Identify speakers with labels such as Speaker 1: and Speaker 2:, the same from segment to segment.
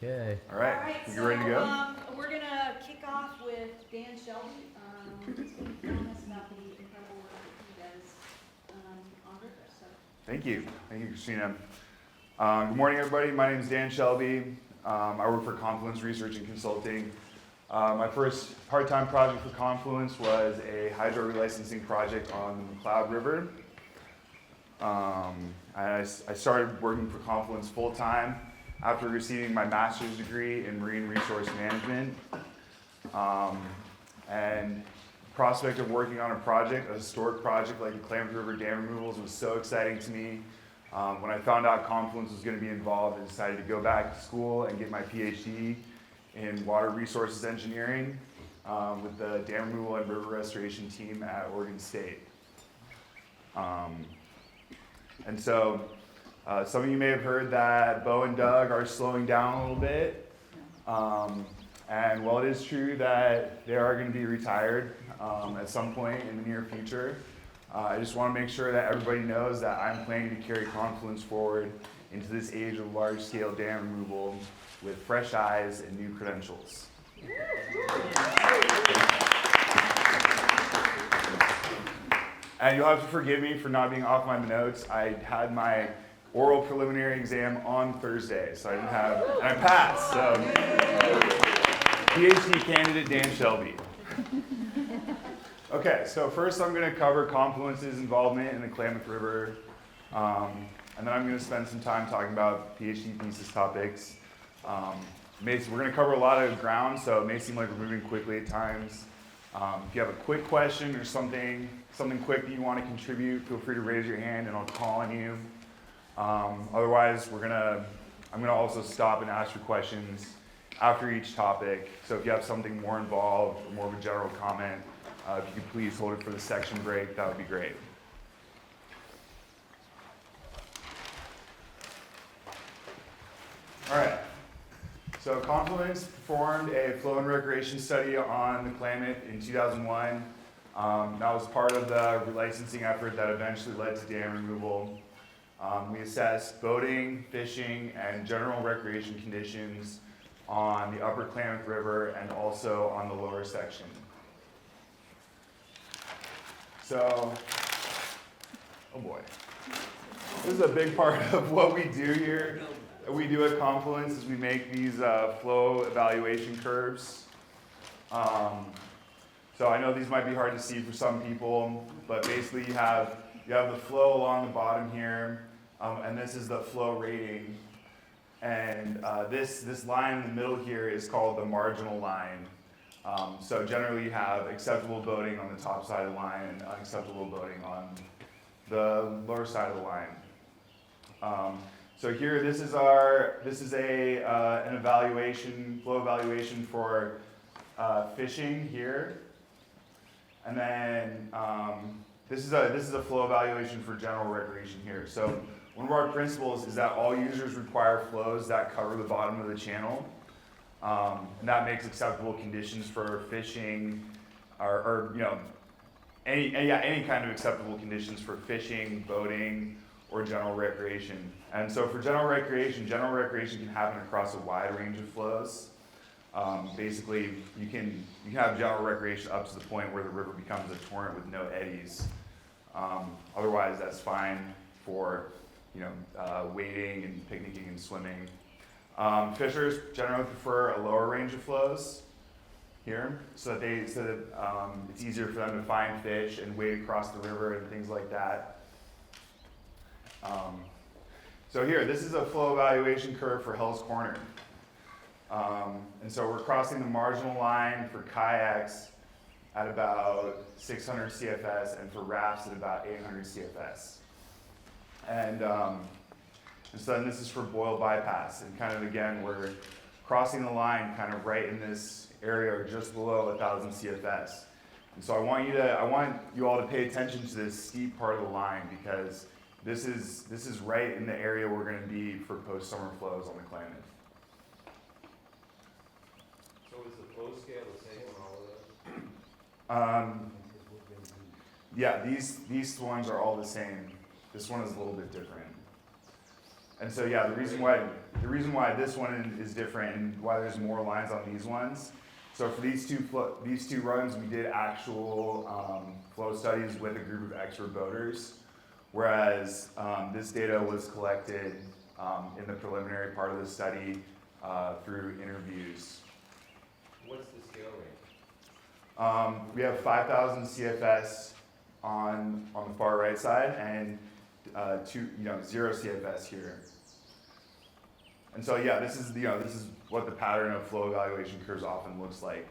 Speaker 1: Okay.
Speaker 2: All right. You ready to go?
Speaker 3: We're going to kick off with Dan Shelby. He's going to tell us about the incredible work that he does on river. So.
Speaker 2: Thank you. Thank you, Christina. Good morning, everybody. My name is Dan Shelby. I work for Confluence Research and Consulting. My first part-time project for Confluence was a hydro relicensing project on the Klamath River. I started working for Confluence full-time after receiving my master's degree in marine resource management. And the prospect of working on a historic project like the Klamath River dam removals was so exciting to me. When I found out Confluence was going to be involved, I decided to go back to school and get my PhD in water resources engineering with the dam removal and river restoration team at Oregon State. And so some of you may have heard that Bo and Doug are slowing down a little bit. And while it is true that they are going to be retired at some point in the near future, I just want to make sure that everybody knows that I'm planning to carry Confluence forward into this age of large-scale dam removal with fresh eyes and new credentials. And you'll have to forgive me for not being off my notes. I had my oral preliminary exam on Thursday, so I didn't have, and I passed, so PhD candidate Dan Shelby. Okay, so first I'm going to cover Confluence's involvement in the Klamath River, and then I'm going to spend some time talking about PhD thesis topics. We're going to cover a lot of ground, so it may seem like we're moving quickly at times. If you have a quick question or something quick that you want to contribute, feel free to raise your hand and I'll call on you. Otherwise, I'm going to also stop and ask for questions after each topic. So if you have something more involved or more of a general comment, if you could please hold it for the section break, that would be great. All right. So Confluence performed a flow and recreation study on the Klamath in 2001. That was part of the relicensing effort that eventually led to dam removal. We assessed boating, fishing, and general recreation conditions on the upper Klamath River and also on the lower section. So, oh boy. This is a big part of what we do here. We do at Confluence is we make these flow evaluation curves. So I know these might be hard to see for some people, but basically you have the flow along the bottom here, and this is the flow rating. And this line in the middle here is called the marginal line. So generally you have acceptable boating on the top side of the line and unacceptable boating on the lower side of the line. So here, this is an evaluation, flow evaluation for fishing here, and then this is a flow evaluation for general recreation here. So one of our principles is that all users require flows that cover the bottom of the channel, and that makes acceptable conditions for fishing, or any kind of acceptable conditions for fishing, boating, or general recreation. And so for general recreation can happen across a wide range of flows. Basically, you can have general recreation up to the point where the river becomes a torrent with no eddies. Otherwise, that's fine for wading and picnicking and swimming. Fishers generally prefer a lower range of flows here, so that it's easier for them to find fish and wade across the river and things like that. So here, this is a flow evaluation curve for Hell's Corner. And so we're crossing the marginal line for kayaks at about 600 CFS and for rafts at about 800 CFS. And so then this is for Boyle bypass. And kind of again, we're crossing the line kind of right in this area or just below 1,000 CFS. And so I want you all to pay attention to this steep part of the line because this is right in the area we're going to be for post-summer flows on the Klamath.
Speaker 4: So is the flow scale the same on all of those?
Speaker 2: Yeah, these ones are all the same. This one is a little bit different. And so yeah, the reason why the reason why this one is different and why there's more lines on these ones. So for these two runs, we did actual flow studies with a group of expert boaters, whereas this data was collected in the preliminary part of the study through interviews.
Speaker 4: What's the scale range?
Speaker 2: We have 5,000 CFS on the far right side and 0 CFS here. And so yeah, this is what the pattern of flow evaluation curves often looks like.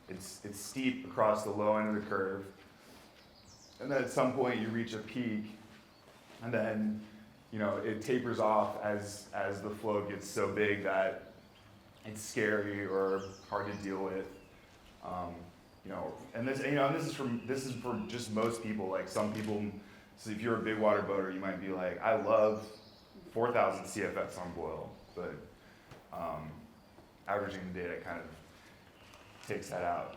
Speaker 2: It's steep across the low end of the curve, and then at some point you reach a peak, and then it tapers off as the flow gets so big that it's scary or hard to deal with. And this is for just most people. Like some people, so if you're a big water boater, you might be like, I love 4,000 CFS on boil, but averaging the data kind of takes that out.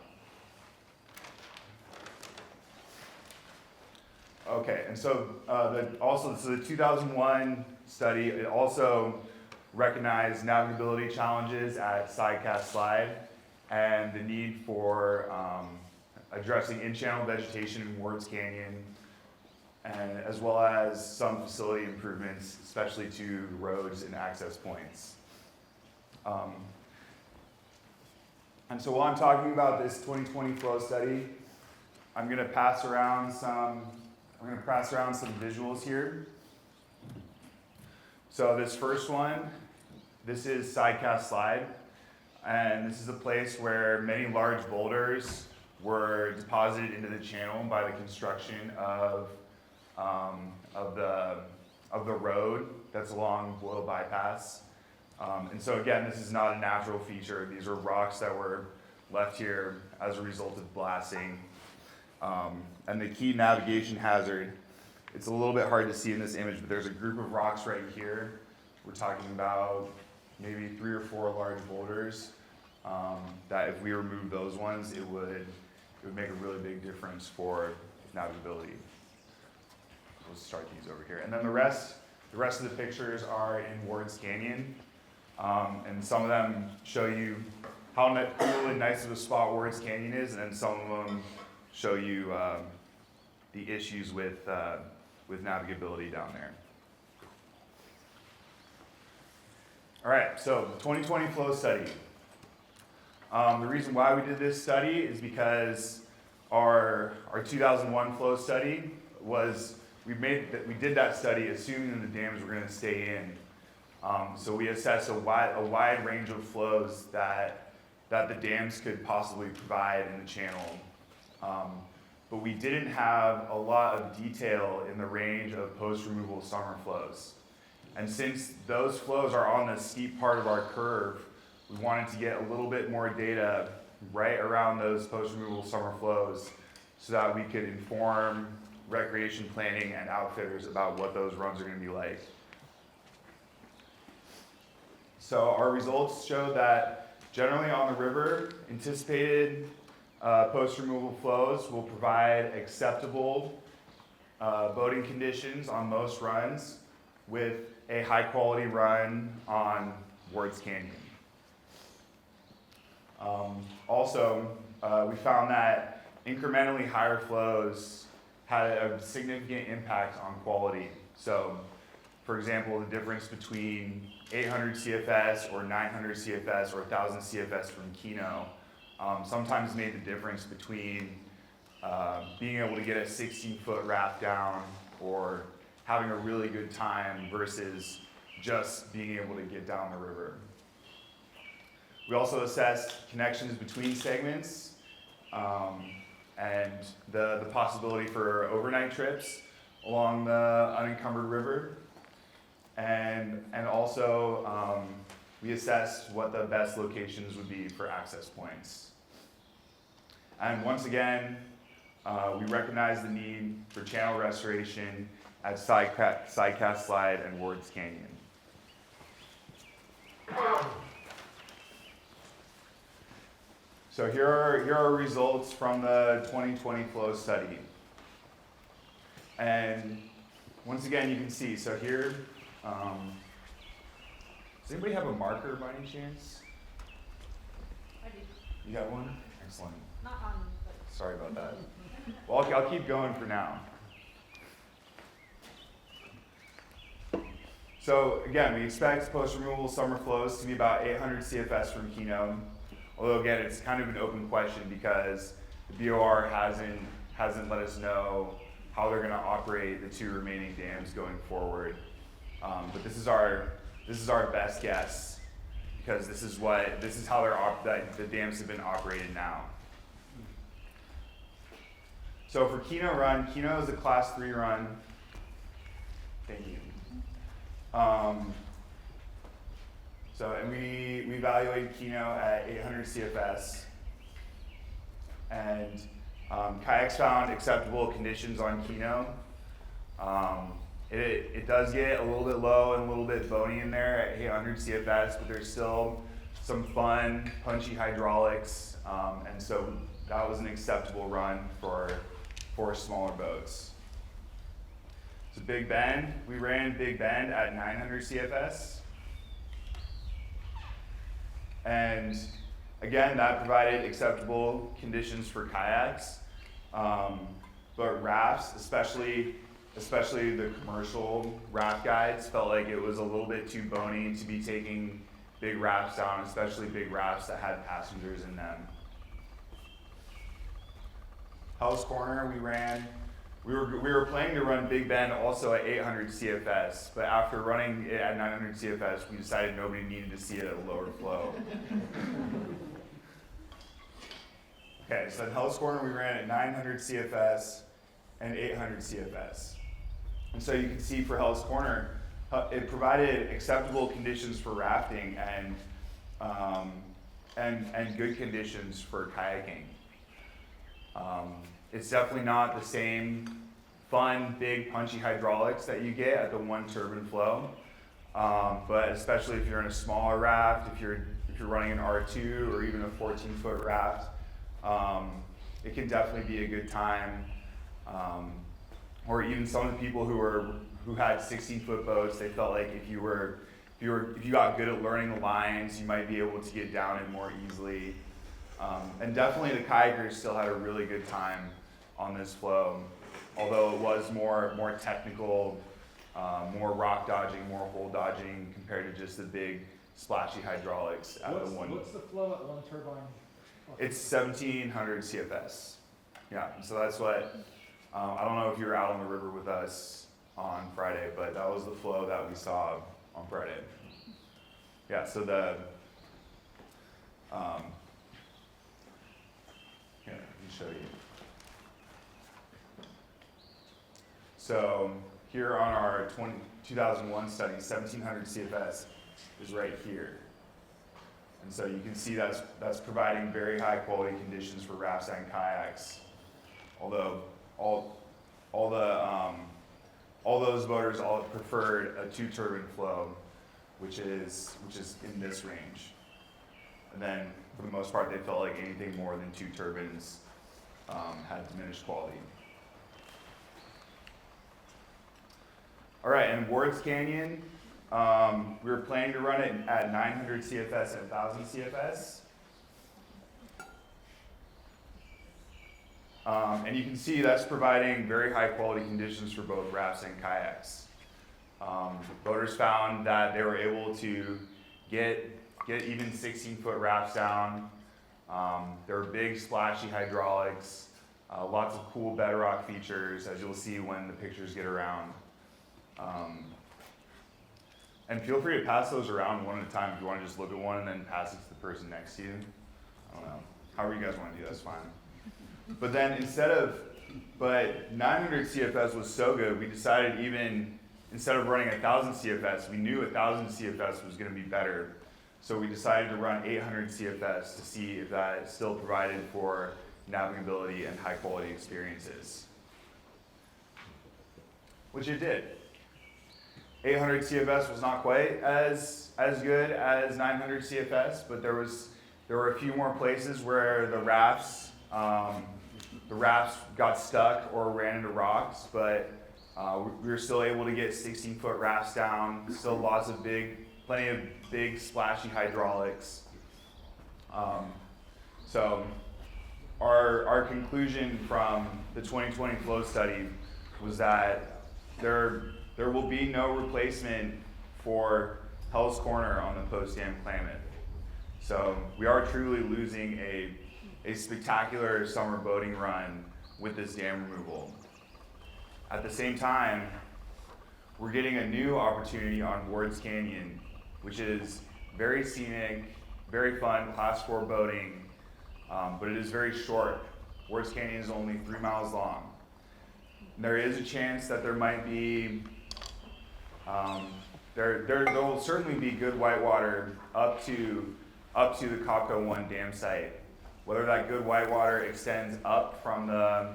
Speaker 2: Okay, and so the 2001 study, it also recognized navigability challenges at sidecast slide and the need for addressing in-channel vegetation in Ward's Canyon, and as well as some facility improvements, especially to roads and access points. And so while I'm talking about this 2020 flow study, I'm going to pass around some visuals here. So this first one, this is sidecast slide, and this is a place where many large boulders were deposited into the channel by the construction of the road that's along Boyle Bypass. And so again, this is not a natural feature. These are rocks that were left here as a result of blasting. And the key navigation hazard, it's a little bit hard to see in this image, but there's a group of rocks right here. We're talking about maybe 3 or 4 large boulders that if we remove those ones, it would make a really big difference for navigability. We'll start these over here. And then the rest of the pictures are in Ward's Canyon. And some of them show you how cool and nice of a spot Ward's Canyon is, and then some of them show you the issues with navigability down there. All right, so the 2020 flow study. The reason why we did this study is because our 2001 flow study was, we did that study assuming that the dams were going to stay in. So we assessed a wide range of flows that the dams could possibly provide in the channel. But we didn't have a lot of detail in the range of post-removal summer flows. And since those flows are on the steep part of our curve, we wanted to get a little bit more data right around those post-removal summer flows so that we could inform recreation planning and outfitters about what those runs are going to be like. So our results show that generally on the river, anticipated post-removal flows will provide acceptable boating conditions on most runs with a high-quality run on Ward's Canyon. Also, we found that incrementally higher flows had a significant impact on quality. So, for example, the difference between 800 CFS or 900 CFS or 1,000 CFS from Keno sometimes made the difference between being able to get a 16-foot raft down or having a really good time versus just being able to get down the river. We also assessed connections between segments and the possibility for overnight trips along the unencumbered river. And also we assessed what the best locations would be for access points. And once again, we recognize the need for channel restoration at Sidecast Slide and Ward's Canyon. So here are results from the 2020 flow study. And once again, you can see, so here, Does anybody have a marker by any chance?
Speaker 3: I do,
Speaker 2: You got one? Excellent.
Speaker 3: not on, but.
Speaker 2: Sorry about that. Well, I'll keep going for now. So again, we expect post-removal summer flows to be about 800 CFS from Keno. Although again, it's kind of an open question because the BOR hasn't let us know how they're going to operate the 2 remaining dams going forward. But this is our best guess because this is how the dams have been operated now. So for Keno run, Keno is a class 3 run. Thank you. And we evaluated Keno at 800 CFS, and kayaks found acceptable conditions on Keno. It does get a little bit low and a little bit bony in there at 800 CFS, but there's still some fun, punchy hydraulics, and so that was an acceptable run for smaller boats. So Big Bend, we ran Big Bend at 900 CFS. And again, that provided acceptable conditions for kayaks. But rafts, especially the commercial raft guides, felt like it was a little bit too bony to be taking big rafts down, especially big rafts that had passengers in them. Hell's Corner, we were planning to run Big Bend also at 800 CFS, but after running it at 900 CFS, we decided nobody needed to see it at a lower flow. Okay, so at Hell's Corner, we ran at 900 CFS and 800 CFS. And so you can see for Hell's Corner, it provided acceptable conditions for rafting and good conditions for kayaking. It's definitely not the same fun, big, punchy hydraulics that you get at the 1 turbine flow. But especially if you're in a smaller raft, if you're running an R2 or even a 14-foot raft, it can definitely be a good time. Or even some of the people who had 16-foot boats, they felt like if you got good at learning the lines, you might be able to get down it more easily. And definitely the kayakers still had a really good time on this flow, although it was more technical, more rock dodging, more hole dodging compared to just the big splashy hydraulics.
Speaker 1: What's the flow at 1 turbine?
Speaker 2: It's 1700 CFS. Yeah, so that's what, I don't know if you were out on the river with us on Friday, but that was the flow that we saw on Friday. Yeah, so here, let me show you. So here on our 2001 study, 1700 CFS is right here. And so you can see that's providing very high quality conditions for rafts and kayaks. Although all those boaters all preferred a 2 turbine flow, which is in this range. And then for the most part, they felt like anything more than 2 turbines had diminished quality. All right, and Ward's Canyon, we were planning to run it at 900 CFS and 1000 CFS. And you can see that's providing very high quality conditions for both rafts and kayaks. Boaters found that they were able to get even 16-foot rafts down. There were big splashy hydraulics, lots of cool bedrock features, as you'll see when the pictures get around. And feel free to pass those around one at a time if you want to just look at one and then pass it to the person next to you. I don't know. However you guys want to do that's fine. But then but 900 CFS was so good, we decided instead of running 1000 CFS, we knew 1000 CFS was going to be better. So we decided to run 800 CFS to see if that still provided for navigability and high quality experiences. Which it did. 800 CFS was not quite as good as 900 CFS, but there were a few more places where the rafts got stuck or ran into rocks, but we were still able to get 16-foot rafts down. Still plenty plenty of big splashy hydraulics. So our conclusion from the 2020 flow study was that there will be no replacement for Hell's Corner on the post-dam Klamath. So we are truly losing a spectacular summer boating run with this dam removal. At the same time, we're getting a new opportunity on Ward's Canyon, which is very scenic, very fun, class 4 boating, but it is very short. Ward's Canyon is only 3 miles long. There is a chance that there might be, there will certainly be good whitewater up to the Copco 1 dam site. Whether that good whitewater extends up from the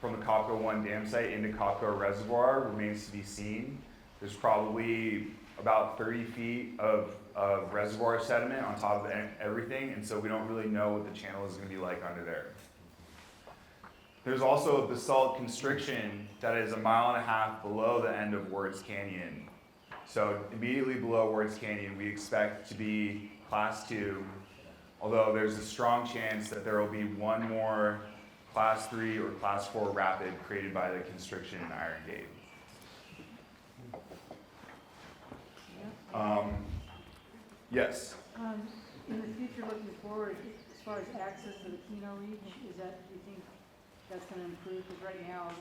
Speaker 2: Copco 1 dam site into Copco Reservoir remains to be seen. There's probably about 30 feet of reservoir sediment on top of everything, and so we don't really know what the channel is going to be like under there. There's also a basalt constriction that is 1.5 miles below the end of Ward's Canyon. So immediately below Ward's Canyon, we expect to be class 2, although there's a strong chance that there will be one more class 3 or class 4 rapid created by the constriction in Iron Gate. Yes?
Speaker 5: In the future, looking forward, as far as access to the Keno Reef, do you think that's going to improve? Because right now,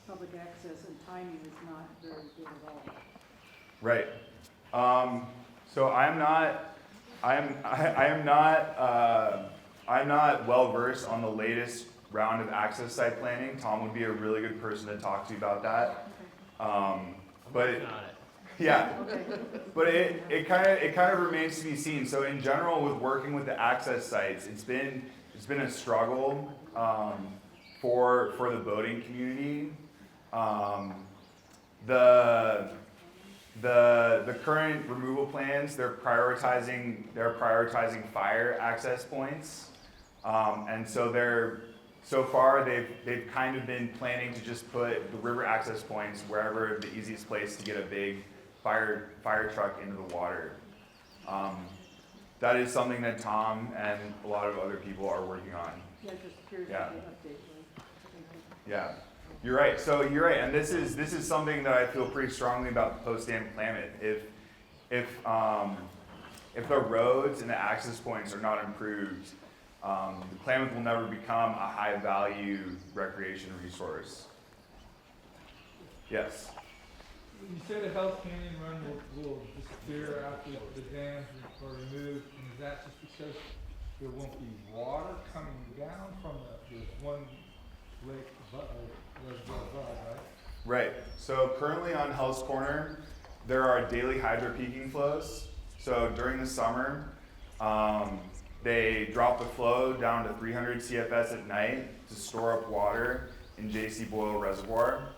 Speaker 5: public access and timing is not very good at all.
Speaker 2: Right. So I'm not well versed on the latest round of access site planning. Tom would be a really good person to talk to about that. But yeah, but it kind of remains to be seen. So in general, with working with the access sites, it's been a struggle for the boating community. The current removal plans, they're prioritizing fire access points, and so far they've kind of been planning to just put the river access points wherever the easiest place to get a big fire truck into the water. That is something that Tom and a lot of other people are working on.
Speaker 5: Yeah, just curious
Speaker 2: Yeah.
Speaker 5: about the update. Right?
Speaker 2: Yeah, you're right. So you're right, and this is something that I feel pretty strongly about the post-dam Klamath. If the roads and the access points are not improved, the Klamath will never become a high-value recreation resource. Yes.
Speaker 1: You say the Hell's Canyon run will disappear after the dams are removed, and is that just because there won't be water coming down from there's one lake reservoir above, right?
Speaker 2: Right. So currently on Hell's Corner, there are daily hydro-peaking flows. So during the summer, they drop the flow down to 300 CFS at night to store up water in J.C. Boyle Reservoir.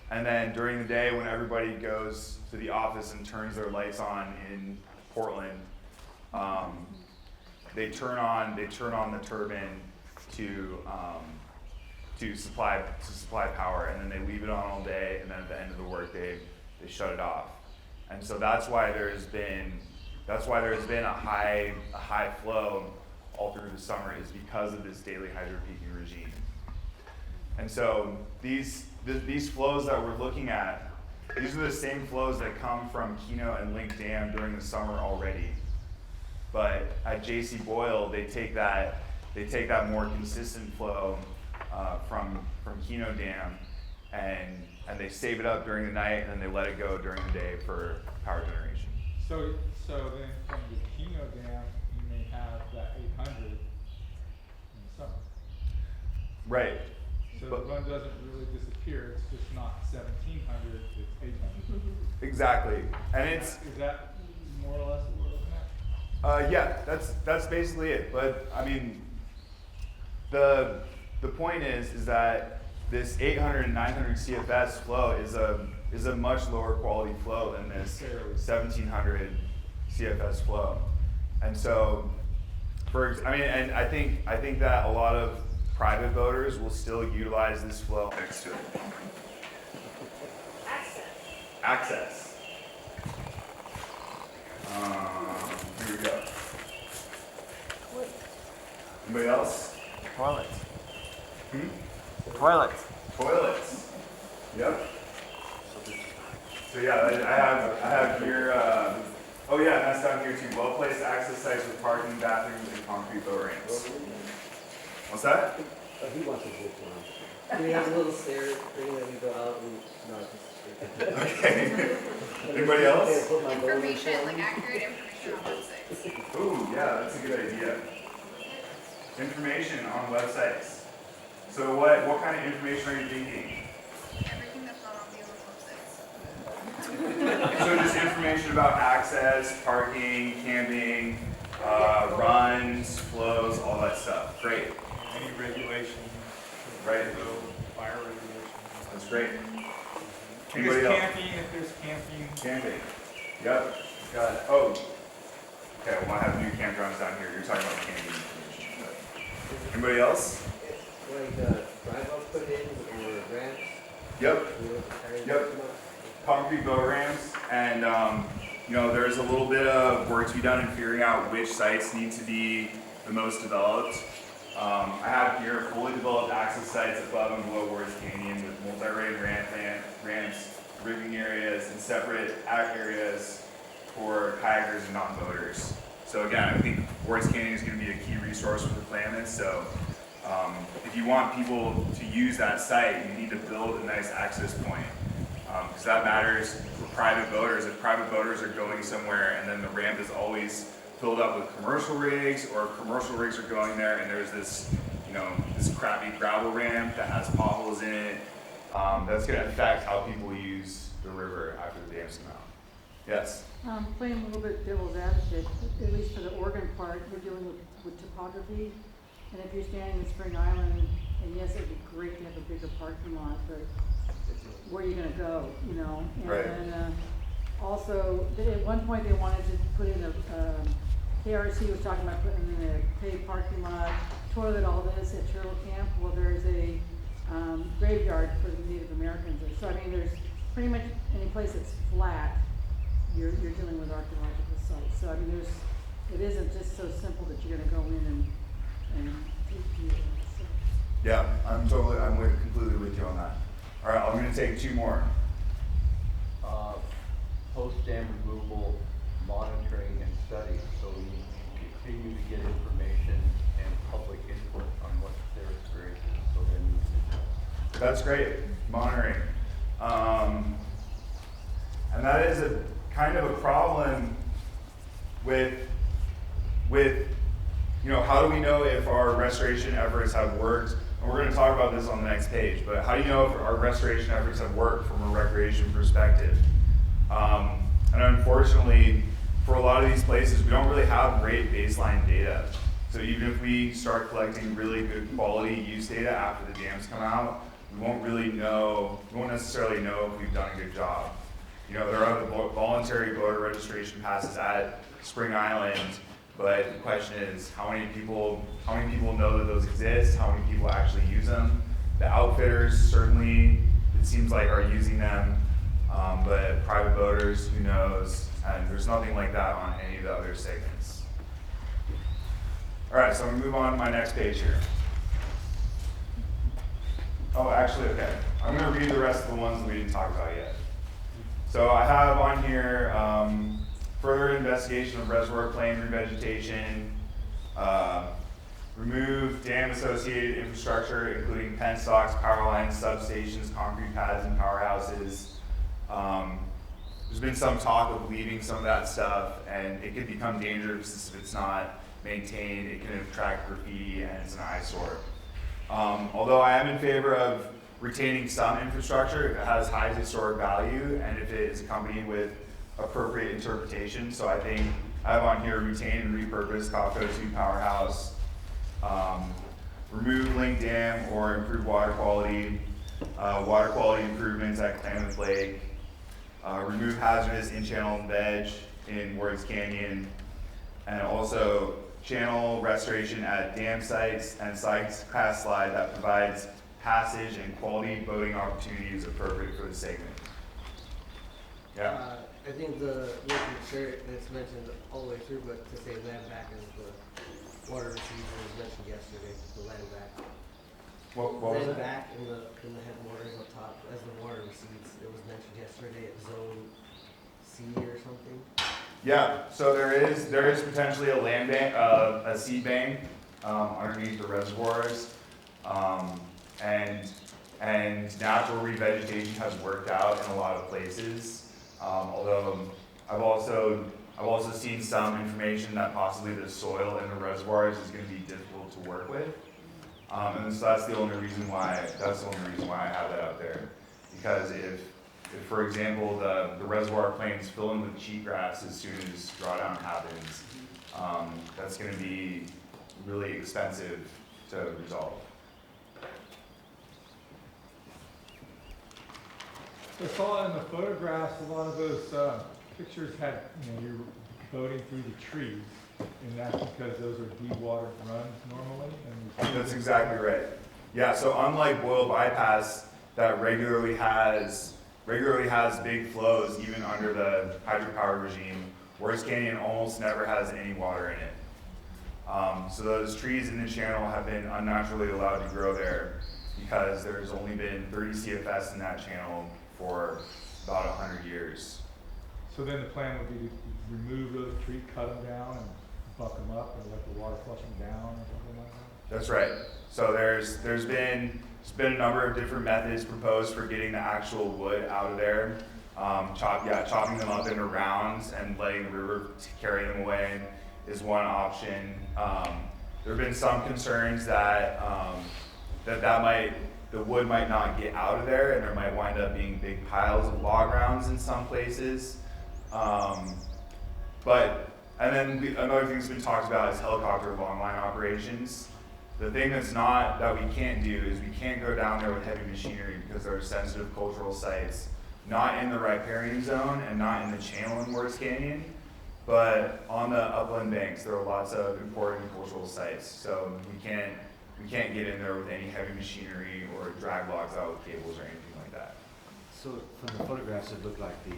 Speaker 2: And then during the day, when everybody goes to the office and turns their lights on in Portland, they turn on the turbine to supply power, and then they leave it on all day, and then at the end of the workday, they shut it off. And so that's why there's been a high flow all through the summer, is because of this daily hydro-peaking regime. And so these flows that we're looking at, these are the same flows that come from Keno and Link Dam during the summer already. But at J.C. Boyle, they take that more consistent flow from Keno Dam, and they save it up during the night, and then they let it go during the day for power generation.
Speaker 1: So then from the Keno Dam, you may have that 800 in the summer.
Speaker 2: Right.
Speaker 1: So the run doesn't really disappear, it's just not 1700, it's 800.
Speaker 2: Exactly. And
Speaker 1: Is that more or less what we're looking at?
Speaker 2: yeah, that's basically it. But I mean, the point is that this 800 and 900 CFS flow is a much lower quality flow than this 1700 CFS flow. And so, and I think that a lot of private boaters will still utilize this flow next to it. Access. Here we go. Anybody else?
Speaker 6: Toilets.
Speaker 2: Toilets. Yep. So yeah, I have here, oh yeah, and that's down here too. Well-placed access sites with parking, bathrooms, and concrete boat ramps. What's that?
Speaker 7: He wants a good one. Do we have a little stair thing that we go out and, no,
Speaker 2: Okay. Anybody else?
Speaker 8: Information, like accurate information on websites.
Speaker 2: Ooh, yeah, that's a good idea. Information on websites. So what kind of information are you thinking?
Speaker 8: Everything that's not on the other websites.
Speaker 2: So just information about access, parking, camping, runs, flows, all that stuff. Great.
Speaker 1: Any regulation,
Speaker 2: Right.
Speaker 1: fire regulation.
Speaker 2: That's great.
Speaker 1: I
Speaker 2: Anybody
Speaker 1: guess
Speaker 2: else?
Speaker 1: camping, if there's camping.
Speaker 2: Camping. Yep. Got it. Oh. Okay, well I have new campgrounds down here. You're talking about camping information. But. Anybody else?
Speaker 7: like, drive-up put in or ramps?
Speaker 2: Yep.
Speaker 7: We don't carry
Speaker 2: Yep.
Speaker 7: them up?
Speaker 2: Concrete boat ramps, and you know, there's a little bit of work to be done in figuring out which sites need to be the most developed. I have here fully developed access sites above and below Ward's Canyon with multi-rated ramps, rigging areas, and separate areas for kayakers and non-boaters. So again, I think Ward's Canyon is going to be a key resource for the Klamath. So if you want people to use that site, you need to build a nice access point. Because that matters for private boaters. If private boaters are going somewhere and then the ramp is always filled up with commercial rigs, or commercial rigs are going there and there's this, you know, this crappy gravel ramp that has potholes in it, that's going to affect how people use the river after the dams come out. Yes?
Speaker 5: Playing a little bit devil's advocate, at least for the Oregon part, we're dealing with topography. And if you're standing in Spring Island, and yes, it'd be great to have a bigger parking lot, but where are you gonna go, you know? And
Speaker 2: Right.
Speaker 5: then, also, at one point they wanted to put in a, KRC was talking about putting in a paid parking lot, toilet, all this at Turtle Camp. Well, there's a, graveyard for the Native Americans there. So I mean, there's pretty much any place that's flat, you're dealing with archaeological sites. So I mean, it isn't just so simple that you're gonna go in and take people. So.
Speaker 2: Yeah, I'm completely with you on that. All right, I'm going to take two more.
Speaker 9: Post-dam removal, monitoring and study, so we continue to get information and public input on what their experience is, so then.
Speaker 2: That's great, monitoring. And that is a kind of a problem with, you know, how do we know if our restoration efforts have worked? And we're going to talk about this on the next page, but how do you know if our restoration efforts have worked from a recreation perspective? And unfortunately, for a lot of these places, we don't really have great baseline data. So even if we start collecting really good quality use data after the dams come out, we won't necessarily know if we've done a good job. You know, there are the voluntary voter registration passes at Spring Island, but the question is, how many people know that those exist? How many people actually use them? The outfitters certainly, it seems like, are using them, but private boaters, who knows? And there's nothing like that on any of the other segments. All right, so I'm gonna move on to my next page here. Oh, actually, okay. I'm gonna read the rest of the ones that we didn't talk about yet. So I have on here, further investigation of reservoir plain revegetation, remove dam-associated infrastructure, including penstocks, power lines, substations, concrete pads, and powerhouses. There's been some talk of leaving some of that stuff, and it could become dangerous if it's not maintained. It can attract graffiti, and it's an eyesore. Although I am in favor of retaining some infrastructure if it has high historic value and if it is accompanied with appropriate interpretation. So I think I have on here retain and repurpose Kafka 2 powerhouse, remove Link Dam or improve water quality improvements at Klamath Lake, remove hazardous in-channel veg in Ward's Canyon, and also channel restoration at dam sites and sites pass slide that provides passage and quality boating opportunities appropriate for the segment. Yeah.
Speaker 7: I think the local chair that's mentioned all the way through, but to say land back as the water receiver was mentioned yesterday, the land back.
Speaker 2: What was
Speaker 7: Land
Speaker 2: it?
Speaker 7: back in the headwaters up top, as the water recedes, it was mentioned yesterday at zone C or something.
Speaker 2: Yeah, so there is potentially a land bank, a seed bank underneath the reservoirs, and natural revegetation has worked out in a lot of places. Although I've also seen some information that possibly the soil in the reservoirs is going to be difficult to work with, and so that's the only reason why I have that out there, because if for example, the reservoir plains fill in with cheatgrass as soon as drawdown happens, that's going to be really expensive to resolve.
Speaker 1: I saw in the photographs, a lot of those pictures had, you're boating through the trees, and that's because those are dewatered runs normally. And
Speaker 2: That's exactly right. Yeah, so unlike Boyle Bypass, that regularly has big flows even under the hydropower regime, Wars Canyon almost never has any water in it. So those trees in the channel have been unnaturally allowed to grow there because there's only been 30 CFS in that channel for about 100 years.
Speaker 1: So then the plan would be to remove those trees, cut them down, and buck them up, and let the water flush them down, or something like that?
Speaker 2: That's right. So there's been a number of different methods proposed for getting the actual wood out of there. Chopping them up into rounds and letting the river carry them away is one option. There have been some concerns that the wood might not get out of there, and there might wind up being big piles of log rounds in some places. Another thing that's been talked about is helicopter longline operations. The thing that we can't do is we can't go down there with heavy machinery because there are sensitive cultural sites, not in the riparian zone and not in the channel in Wars Canyon, but on the upland banks there are lots of important cultural sites. So we can't get in there with any heavy machinery or drag logs out with cables or anything like that.
Speaker 6: So from the photographs, it looked like the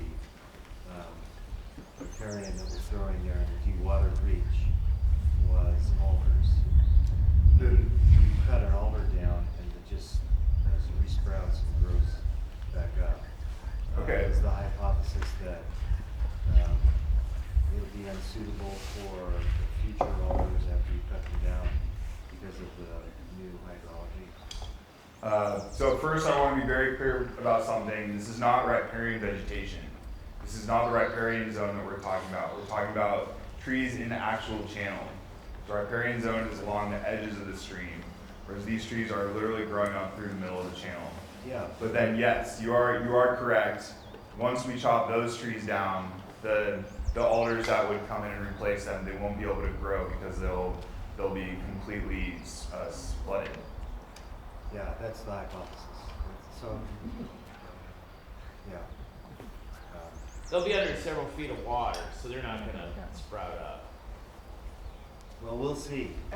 Speaker 6: riparian that was growing there in the dewatered reach was alders. You cut an alder down and it just resprouts and grows back up.
Speaker 2: Okay.
Speaker 6: Is the hypothesis that it'll be unsuitable for the future alders after you cut them down because of the new hydrology?
Speaker 2: So first I want to be very clear about something. This is not riparian vegetation. This is not the riparian zone that we're talking about. We're talking about trees in the actual channel. The riparian zone is along the edges of the stream, whereas these trees are literally growing up through the middle of the channel.
Speaker 6: Yeah.
Speaker 2: But then yes, you are correct. Once we chop those trees down, the alders that would come in and replace them, they won't be able to grow because they'll be completely flooded.
Speaker 6: Yeah, that's the hypothesis. So, yeah.
Speaker 10: They'll be under several feet of water, so they're not gonna sprout up.
Speaker 6: Well, we'll see.
Speaker 10: I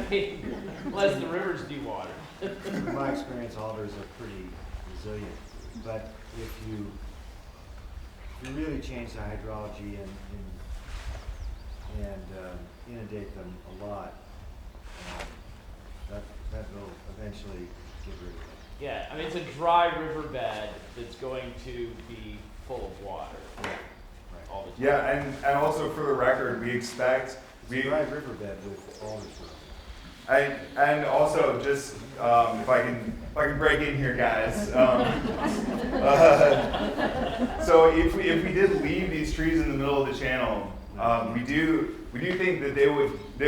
Speaker 10: mean, unless the river's dewatered.
Speaker 6: In my experience, alders are pretty resilient, but if you really change the hydrology and inundate them a lot, that will eventually get rid of them.
Speaker 10: Yeah, I mean, it's a dry riverbed that's going to be full of water all the time.
Speaker 2: Yeah, and also for the record, we expect
Speaker 6: It's a dry riverbed with alders growing.
Speaker 2: And also, just if I can break in here, guys. So if we did leave these trees in the middle of the channel, we do think that they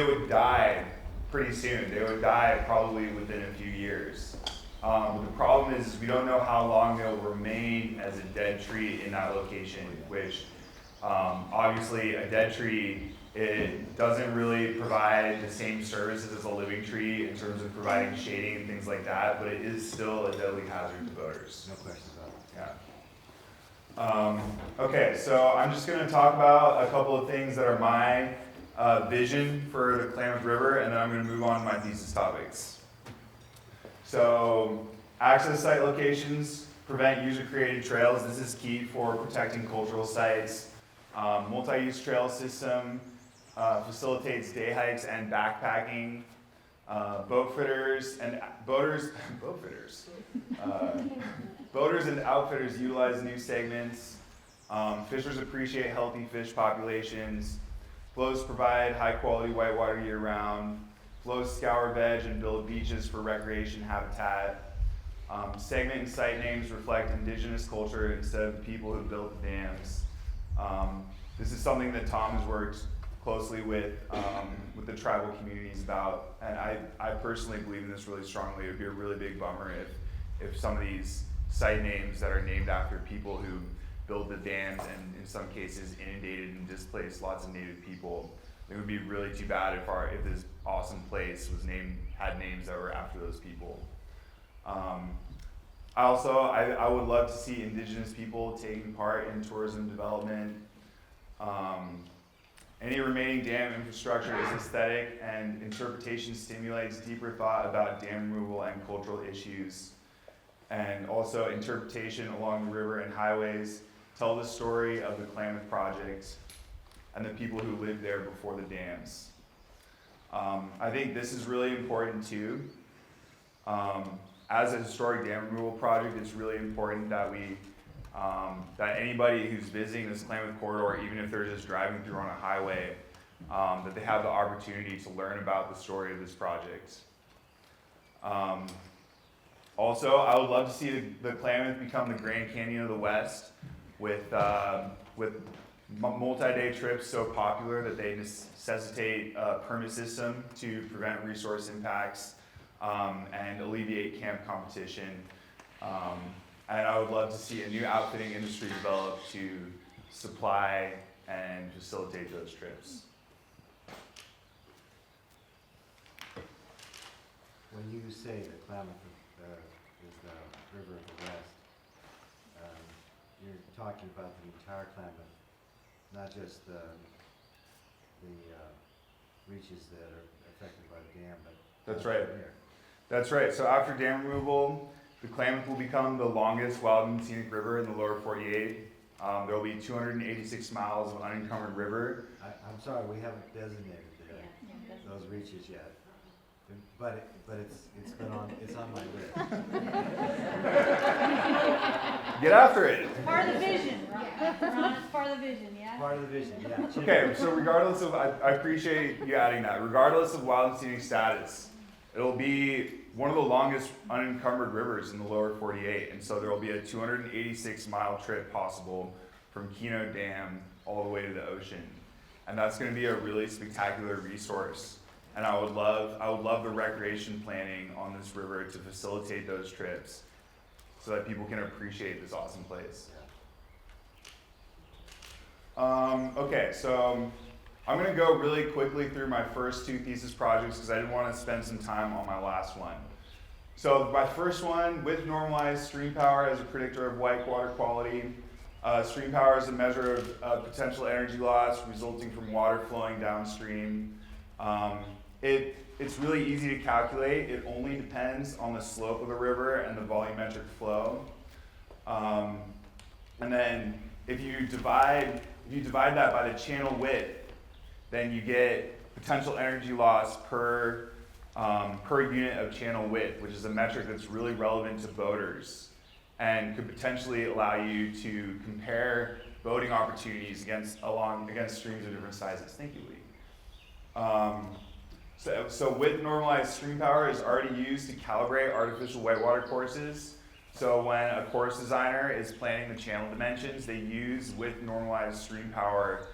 Speaker 2: would die pretty soon. They would die probably within a few years. But the problem is we don't know how long they'll remain as a dead tree in that location, which obviously a dead tree, it doesn't really provide the same services as a living tree in terms of providing shading and things like that, but it is still a deadly hazard to boaters.
Speaker 6: No question about it.
Speaker 2: Yeah. Okay, so I'm just going to talk about a couple of things that are my vision for the Klamath River, and then I'm going to move on to my thesis topics. So, access site locations prevent user-created trails. This is key for protecting cultural sites. Multi-use trail system facilitates day hikes and backpacking. Boaters and outfitters utilize new segments. Fishers appreciate healthy fish populations. Flows provide high-quality whitewater year-round. Flows scour veg and build beaches for recreation habitat. Segment and site names reflect indigenous culture instead of the people who built the dams. This is something that Tom has worked closely with the tribal communities about, and I personally believe in this really strongly. It would be a really big bummer if some of these site names that are named after people who built the dams and in some cases inundated and displaced lots of native people. It would be really too bad if this awesome place had names that were after those people. I would love to see indigenous people taking part in tourism development. Any remaining dam infrastructure is aesthetic, and interpretation stimulates deeper thought about dam removal and cultural issues. And also interpretation along the river and highways tell the story of the Klamath Project and the people who lived there before the dams. I think this is really important too. As a historic dam removal project, it's really important that that anybody who's visiting this Klamath corridor, even if they're just driving through on a highway, that they have the opportunity to learn about the story of this project. Also, I would love to see the Klamath become the Grand Canyon of the West, with multi-day trips so popular that they necessitate a permit system to prevent resource impacts and alleviate camp competition. And I would love to see a new outfitting industry develop to supply and facilitate those trips.
Speaker 6: When you say the Klamath is the river of the West, you're talking about the entire Klamath, not just the reaches that are affected by the dam, but
Speaker 2: That's right.
Speaker 6: here.
Speaker 2: That's right. So after dam removal, the Klamath will become the longest wild and scenic river in the lower 48. There will be 286 miles of unencumbered river.
Speaker 6: I'm sorry, we haven't designated those reaches yet. But it's on my list.
Speaker 2: Get after it.
Speaker 3: It's part of the vision, Ron, it's part of the vision, yeah?
Speaker 6: Part of the vision, yeah.
Speaker 2: Okay, so regardless of, I appreciate you adding that. Regardless of wild and scenic status, it'll be one of the longest unencumbered rivers in the lower 48. And so there will be a 286-mile trip possible from Keno Dam all the way to the ocean. And that's going to be a really spectacular resource. And I would love the recreation planning on this river to facilitate those trips so that people can appreciate this awesome place. Okay, so I'm going to go really quickly through my first two thesis projects because I didn't want to spend some time on my last one. So my first one, with normalized stream power as a predictor of whitewater quality. Stream power is a measure of potential energy loss resulting from water flowing downstream. It's really easy to calculate. It only depends on the slope of the river and the volumetric flow. And then if you divide that by the channel width, then you get potential energy loss per unit of channel width, which is a metric that's really relevant to boaters and could potentially allow you to compare boating opportunities against streams of different sizes. Thank you, Lee. So width normalized stream power is already used to calibrate artificial whitewater courses. So when a course designer is planning the channel dimensions, they use width normalized stream power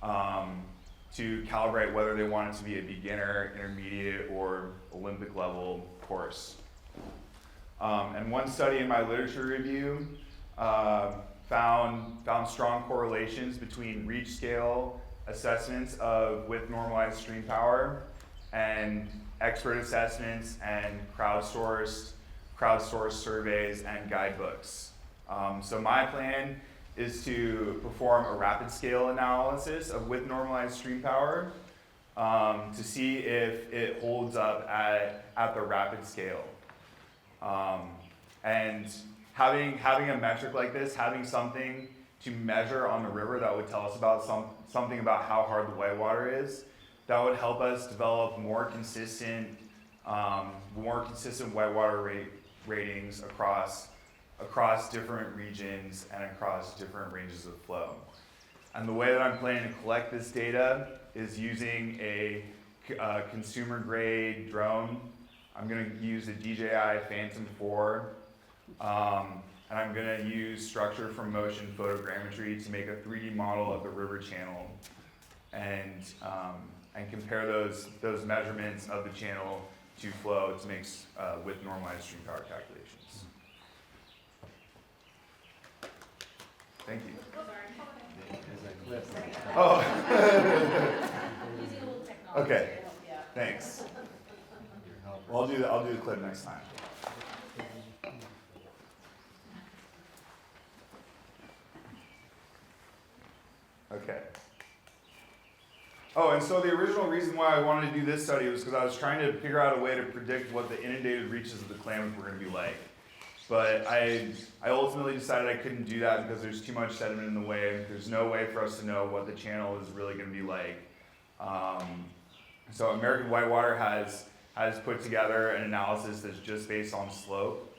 Speaker 2: to calibrate whether they want it to be a beginner, intermediate, or Olympic level course. And one study in my literature review found strong correlations between reach scale assessments of width normalized stream power and expert assessments and crowdsourced surveys and guidebooks. So my plan is to perform a rapid scale analysis of width normalized stream power to see if it holds up at the rapid scale. And having a metric like this, having something to measure on the river that would tell us about something about how hard the whitewater is, that would help us develop more consistent whitewater ratings across different regions and across different ranges of flow. And the way that I'm planning to collect this data is using a consumer grade drone. I'm going to use a DJI Phantom 4, and I'm going to use structure from motion photogrammetry to make a 3D model of the river channel, and compare those measurements of the channel to flow to make with normalized stream power calculations. Thank you.
Speaker 6: As a clip.
Speaker 2: Oh.
Speaker 3: Using a little technology
Speaker 2: Okay.
Speaker 3: to help you out.
Speaker 2: Thanks.
Speaker 6: Your helper.
Speaker 2: Well, I'll do the clip next time. Okay. Oh, and so the original reason why I wanted to do this study was because I was trying to figure out a way to predict what the inundated reaches of the Klamath were going to be like. But I ultimately decided I couldn't do that because there's too much sediment in the way. There's no way for us to know what the channel is really going to be like. So American Whitewater has put together an analysis that's just based on slope.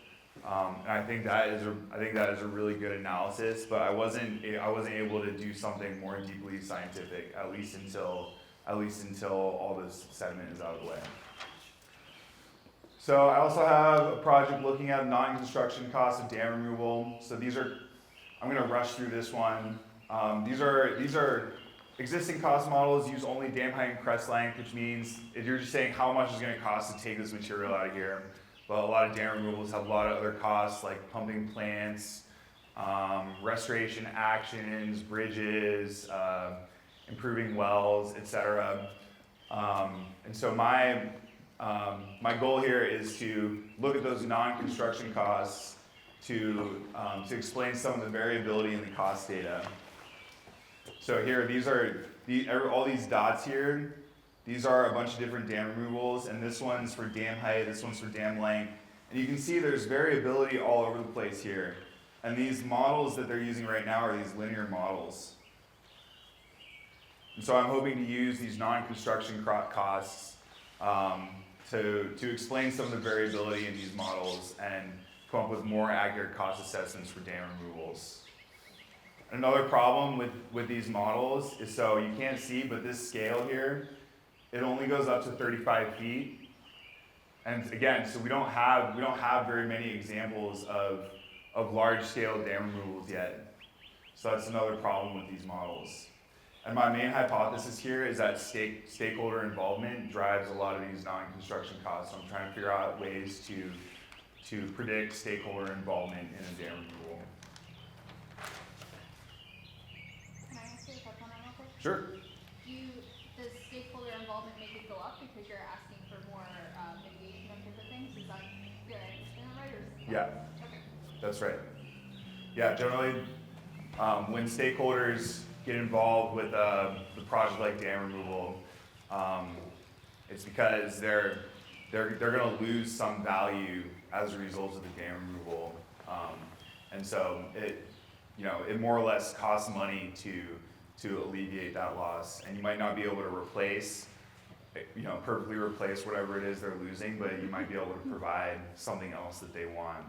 Speaker 2: And I think that is a really good analysis, but I wasn't able to do something more deeply scientific, at least until all this sediment is out of the way. So I also have a project looking at non-construction costs of dam removal. So I'm going to rush through this one. These are existing cost models use only dam height and crest length, which means if you're just saying how much is going to cost to take this material out of here. But a lot of dam removals have a lot of other costs like pumping plants, restoration actions, bridges, improving wells, etc. And so my goal here is to look at those non-construction costs to explain some of the variability in the cost data. So here, all these dots here. These are a bunch of different dam removals, and this one's for dam height, this one's for dam length. And you can see there's variability all over the place here. And these models that they're using right now are these linear models. And so I'm hoping to use these non-construction costs to explain some of the variability in these models and come up with more accurate cost assessments for dam removals. Another problem with these models is, so you can't see, but this scale here, it only goes up to 35 feet. And again, so we don't have very many examples of large scale dam removals yet. So that's another problem with these models. And my main hypothesis here is that stakeholder involvement drives a lot of these non-construction costs. So I'm trying to figure out ways to predict stakeholder involvement in a dam removal.
Speaker 8: Can I ask you a question on that real quick?
Speaker 2: Sure.
Speaker 8: Does stakeholder involvement make it go up because you're asking for more mitigation of different things? Is that, did I understand that right, or is
Speaker 2: Yeah,
Speaker 8: okay.
Speaker 2: that's right. Yeah, generally, when stakeholders get involved with the project like dam removal, it's because they're going to lose some value as a result of the dam removal, and so it more or less costs money to alleviate that loss, and you might not be able to perfectly replace whatever it is they're losing, but you might be able to provide something else that they want.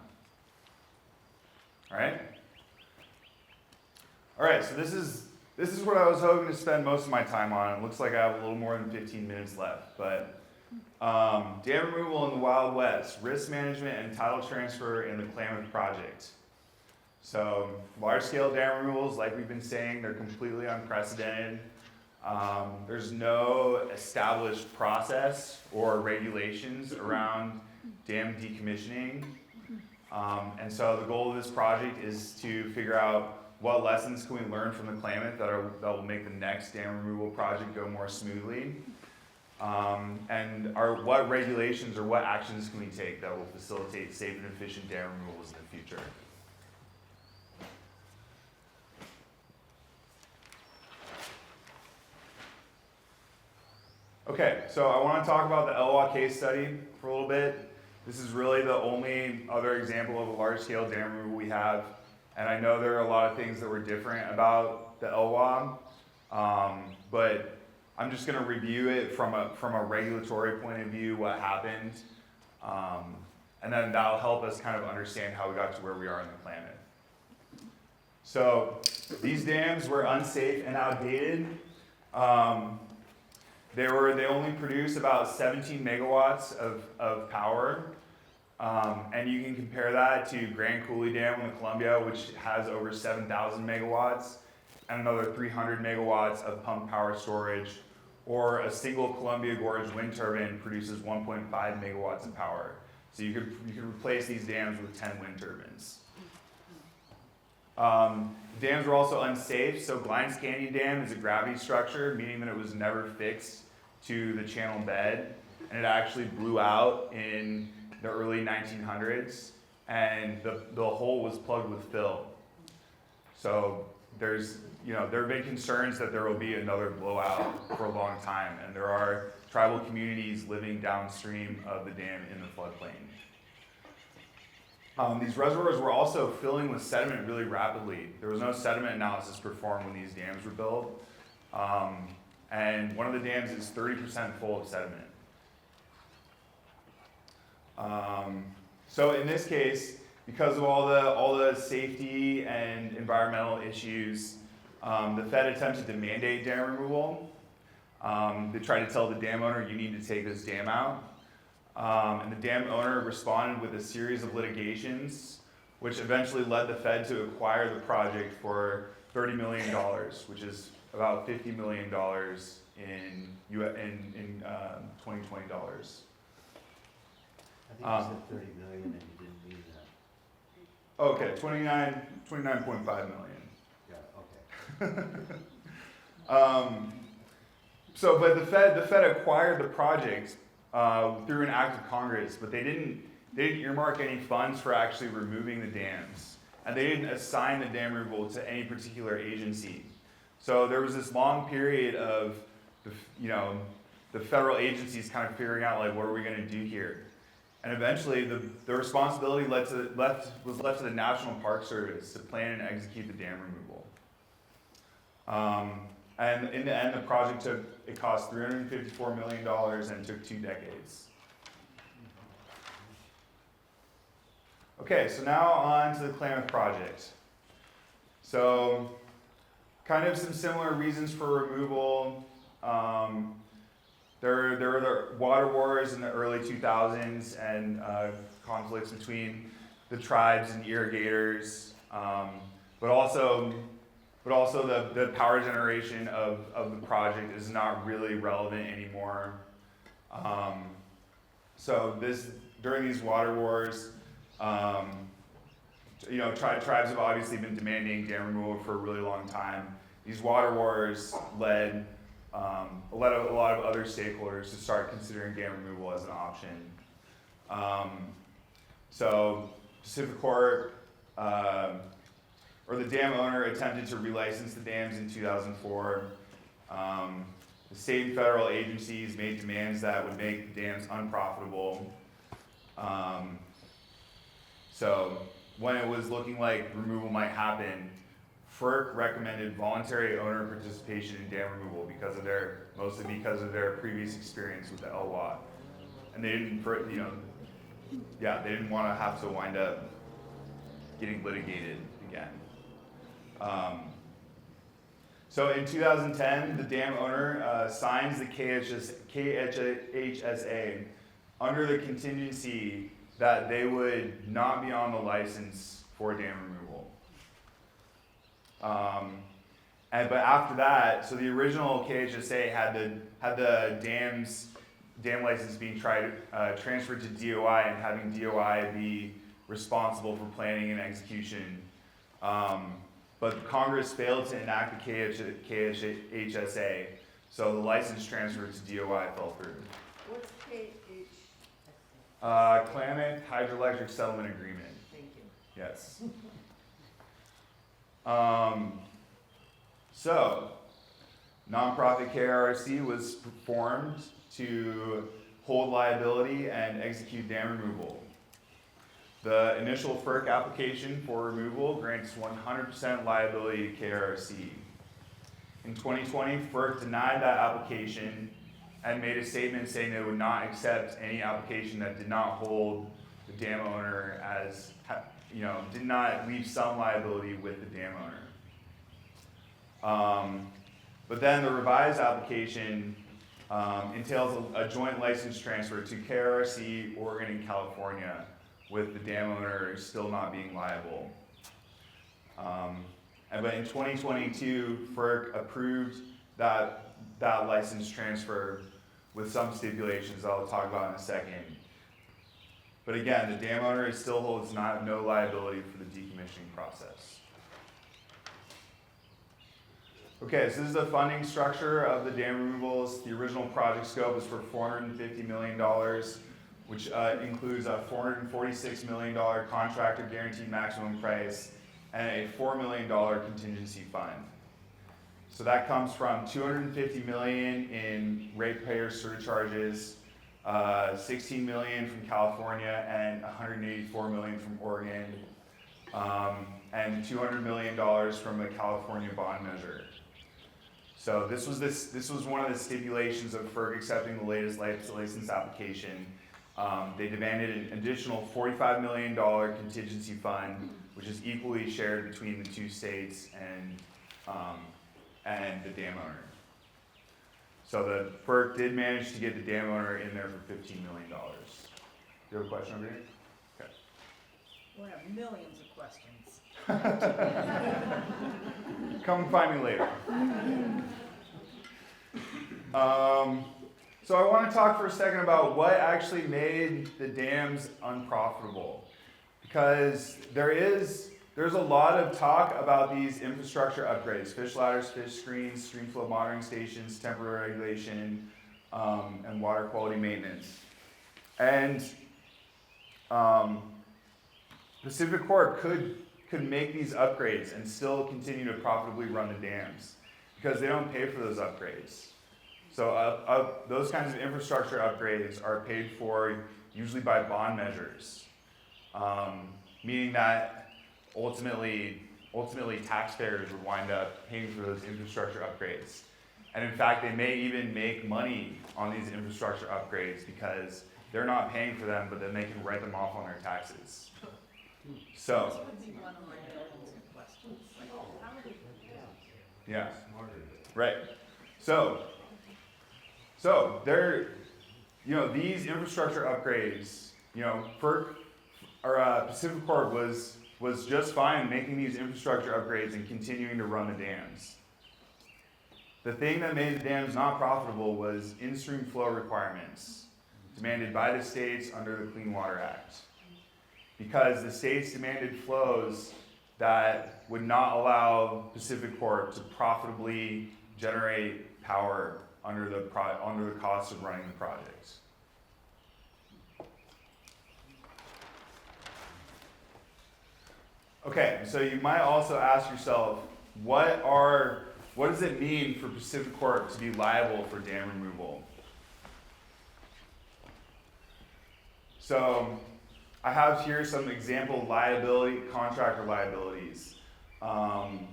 Speaker 2: All right, so this is what I was hoping to spend most of my time on. It looks like I have a little more than 15 minutes left, but dam removal in the Wild West, risk management and title transfer in the Klamath project. So large-scale dam removals, like we've been saying, they're completely unprecedented. There's no established process or regulations around dam decommissioning. And so the goal of this project is to figure out what lessons can we learn from the Klamath that will make the next dam removal project go more smoothly. And what regulations or what actions can we take that will facilitate safe and efficient dam removals in the future. Okay, so I want to talk about the Elwha case study for a little bit. This is really the only other example of a large-scale dam removal we have. And I know there are a lot of things that were different about the LWA, but I'm just going to review it from a regulatory point of view, what happened, and then that'll help us kind of understand how we got to where we are in the Klamath. So these dams were unsafe and outdated. They only produce about 17 megawatts of power. And you can compare that to Grand Coulee Dam in the Columbia, which has over 7,000 megawatts, and another 300 megawatts of pumped power storage, or a single Columbia Gorge wind turbine produces 1.5 megawatts of power. So you could replace these dams with 10 wind turbines. Dams were also unsafe, so Glines Canyon Dam is a gravity structure, meaning that it was never fixed to the channel bed, and it actually blew out in the early 1900s, and the hole was plugged with fill. So there have been concerns that there will be another blowout for a long time, and there are tribal communities living downstream of the dam in the floodplain. These reservoirs were also filling with sediment really rapidly. There was no sediment analysis performed when these dams were built, and one of the dams is 30% full of sediment. So in this case, because of all the safety and environmental issues, the Fed attempted to mandate dam removal. They tried to tell the dam owner, you need to take this dam out. And the dam owner responded with a series of litigations, which eventually led the Fed to acquire the project for $30 million, which is about $50 million in 2020 dollars.
Speaker 6: I think you said 30 million and you didn't mean that.
Speaker 2: Okay, 29.5 million.
Speaker 6: Yeah, okay.
Speaker 2: But the Fed acquired the project through an act of Congress, but they didn't earmark any funds for actually removing the dams, and they didn't assign the dam removal to any particular agency. So there was this long period of the federal agencies kind of figuring out, like, what are we going to do here? And eventually the responsibility was left to the National Park Service to plan and execute the dam removal. And in the end, the project cost $354 million and took 2 decades. Okay, so now on to the Klamath project. So kind of some similar reasons for removal. There were the water wars in the early 2000s and conflicts between the tribes and irrigators, but also the power generation of the project is not really relevant anymore. So during these water wars, tribes have obviously been demanding dam removal for a really long time. These water wars led a lot of other stakeholders to start considering dam removal as an option. So Pacific Corp, or the dam owner, attempted to relicense the dams in 2004. The state and federal agencies made demands that would make the dams unprofitable. So when it was looking like removal might happen, FERC recommended voluntary owner participation in dam removal mostly because of their previous experience with the LWA. And they didn't want to have to wind up getting litigated again. So in 2010, the dam owner signs the KHSA under the contingency that they would not be on the license for dam removal. But after that, so the original KHSA had the dam license being transferred to DOI and having DOI be responsible for planning and execution. But Congress failed to enact the KHSA, so the license transfer to DOI fell through.
Speaker 5: What's KH?
Speaker 2: Klamath Hydroelectric Settlement Agreement.
Speaker 5: Thank you.
Speaker 2: Yes. So, nonprofit KRC was formed to hold liability, and execute dam removal. The initial FERC application for removal grants 100% liability to KRC. In 2020, FERC denied that application and made a statement saying they would not accept any application that did not hold the dam owner as, did not leave some liability with the dam owner. But then the revised application entails a joint license transfer to KRC, Oregon, and California, with the dam owner still not being liable. But in 2022, FERC approved that license transfer with some stipulations that I'll talk about in a second. But again, the dam owner still holds no liability for the decommissioning process. Okay, so this is the funding structure of the dam removals. The original project scope is for $450 million, which includes a $446 million contractor guaranteed maximum price and a $4 million contingency fund. So that comes from $250 million in ratepayer surcharges, $16 million from California, and $184 million from Oregon, and $200 million from the California bond measure. So this was one of the stipulations of FERC accepting the latest license application. They demanded an additional $45 million contingency fund, which is equally shared between the two states and the dam owner. So the FERC did manage to get the dam owner in there for $15 million. Do you have a question over here? Okay.
Speaker 11: We'll have millions of questions.
Speaker 2: Come find me later. So I want to talk for a second about what actually made the dams unprofitable. Because there's a lot of talk about these infrastructure upgrades: fish ladders, fish screens, stream flow monitoring stations, temporary regulation, and water quality maintenance. And Pacific Corp could make these upgrades and still continue to profitably run the dams because they don't pay for those upgrades. So those kinds of infrastructure upgrades are paid for usually by bond measures, meaning that ultimately taxpayers would wind up paying for those infrastructure upgrades. And in fact, they may even make money on these infrastructure upgrades because they're not paying for them, but then they can write them off on their taxes. So,
Speaker 11: This would be one of my millions of questions. Like, how do they do that?
Speaker 2: yeah, right. So they're, these infrastructure upgrades, FERC or Pacific Corp was just fine making these infrastructure upgrades and continuing to run the dams. The thing that made the dams not profitable was in-stream flow requirements demanded by the states under the Clean Water Act. Because the states demanded flows that would not allow Pacific Corp to profitably generate power under the cost of running the project. Okay, so you might also ask yourself, what does it mean for Pacific Corp to be liable for dam removal? So I have here some example contractor liabilities. And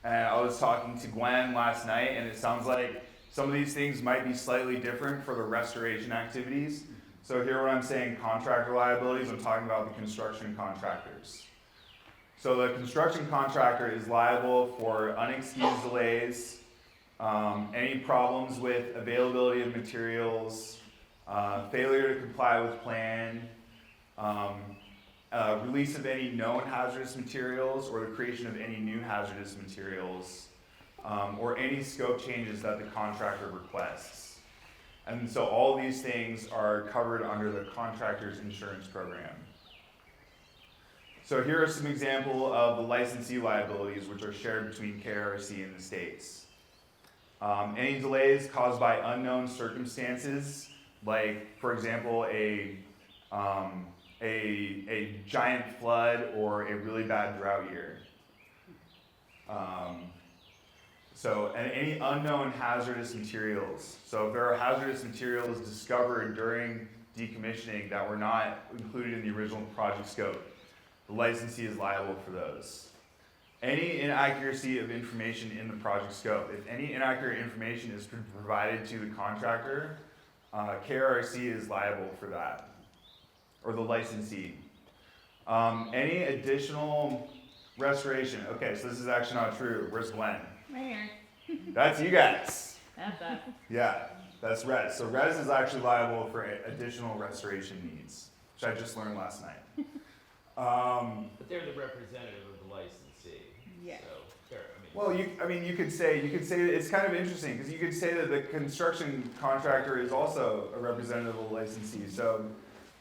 Speaker 2: I was talking to Gwen last night, and it sounds like some of these things might be slightly different for the restoration activities. So here when I'm saying contractor liabilities, I'm talking about the construction contractors. So the construction contractor is liable for unexcused delays, any problems with availability of materials, failure to comply with plan, release of any known hazardous materials or the creation of any new hazardous materials, or any scope changes that the contractor requests. And so all these things are covered under the contractor's insurance program. So here are some examples of the licensee liabilities which are shared between KRC and the states. Any delays caused by unknown circumstances, like for example a giant flood or a really bad drought year. So, and any unknown hazardous materials. So if there are hazardous materials discovered during decommissioning that were not included in the original project scope, the licensee is liable for those. Any inaccuracy of information in the project scope, if any inaccurate information is provided to the contractor, KRRC is liable for that, or the licensee. Any additional restoration, okay, so this is actually not true. Where's Glenn?
Speaker 11: Right here.
Speaker 2: That's you guys.
Speaker 11: That's that.
Speaker 2: Yeah, that's Res. So Res is actually liable for additional restoration needs, which I just learned last night.
Speaker 10: But they're the representative of the licensee.
Speaker 11: Yeah.
Speaker 10: So they're,
Speaker 2: Well, you could say it's kind of interesting because you could say that the construction contractor is also a representative of the licensee. So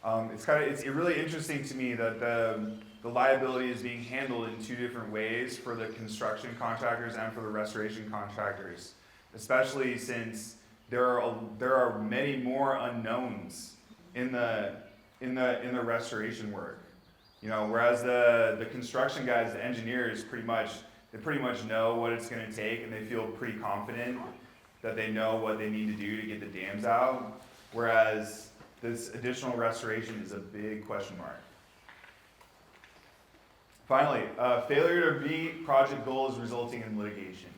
Speaker 2: it's really interesting to me that the liability is being handled in two different ways for the construction contractors and for the restoration contractors, especially since there are many more unknowns in the restoration work. You know, whereas the construction guys, the engineers, pretty much know what it's going to take, and they feel pretty confident that they know what they need to do to get the dams out. Whereas this additional restoration is a big question mark. Finally, failure to meet project goals resulting in litigation.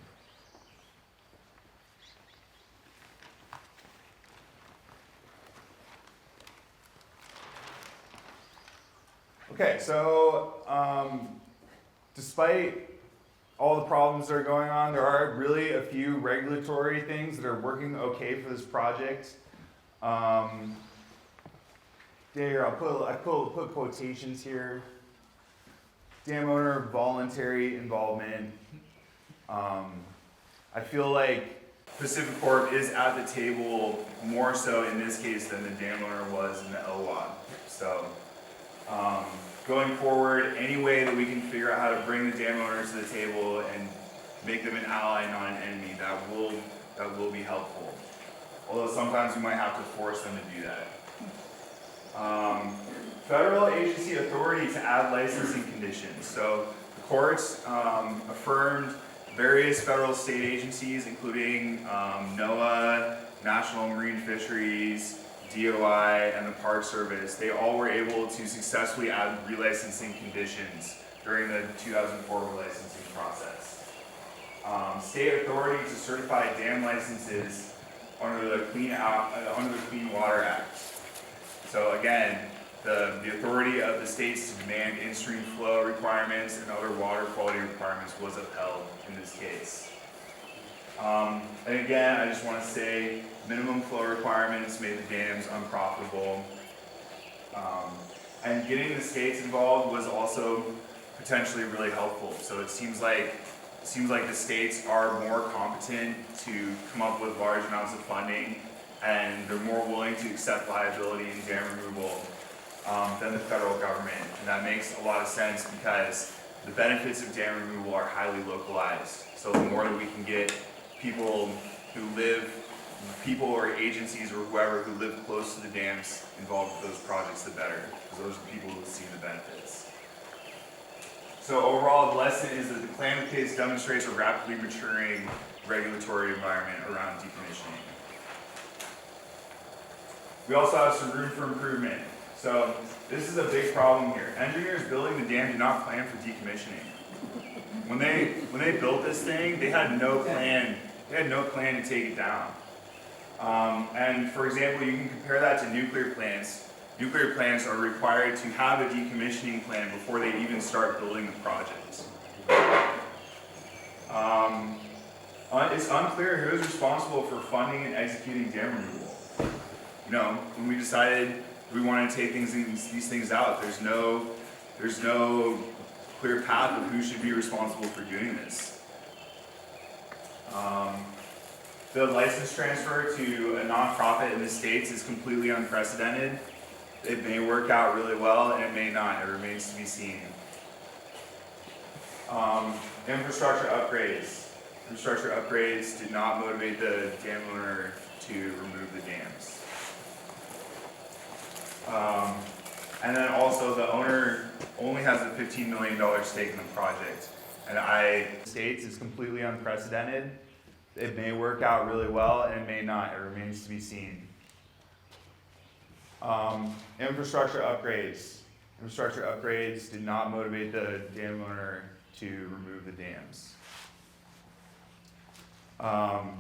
Speaker 2: Okay, so despite all the problems that are going on, there are really a few regulatory things that are working okay for this project. There, I put quotations here. Dam owner voluntary involvement. I feel like Pacific Corp is at the table more so in this case than the dam owner was in the LWAD. So going forward, any way that we can figure out how to bring the dam owners to the table and make them an ally, not an enemy, that will be helpful. Although sometimes we might have to force them to do that. Federal agency authority to add licensing conditions. So the courts affirmed various federal state agencies, including NOAA, National Marine Fisheries, DOI, and the Park Service. They all were able to successfully add relicensing conditions during the 2004 relicensing process. State authority to certify dam licenses under the Clean Water Act. So again, the authority of the states to demand in-stream flow requirements and other water quality requirements was upheld in this case. And again, I just want to say minimum flow requirements made the dams unprofitable. And getting the states involved was also potentially really helpful. So it seems like the states are more competent to come up with large amounts of funding, and they're more willing to accept liability in dam removal than the federal government. And that makes a lot of sense because the benefits of dam removal are highly localized. So the more that we can get people or agencies or whoever who live close to the dams involved with those projects, the better, because those are the people who will see the benefits. So overall, the lesson is that the Klamath case demonstrates a rapidly maturing regulatory environment around decommissioning. We also have some room for improvement. So this is a big problem here. Engineers building the dam did not plan for decommissioning. When they built this thing, they had no plan. They had no plan to take it down. And for example, you can compare that to nuclear plants. Nuclear plants are required to have a decommissioning plan before they even start building the project. It's unclear who is responsible for funding and executing dam removal. You know, when we decided we wanted to take these things out, there's no clear path of who should be responsible for doing this. The license transfer to a nonprofit in the States is completely unprecedented. It may work out really well, and it may not. It remains to be seen. Infrastructure upgrades. Infrastructure upgrades did not motivate the dam owner to remove the dams. And then also the owner only has a $15 million stake in the project. And States is completely unprecedented. It may work out really well, and it may not. It remains to be seen. Infrastructure upgrades. Infrastructure upgrades did not motivate the dam owner to remove the dams. And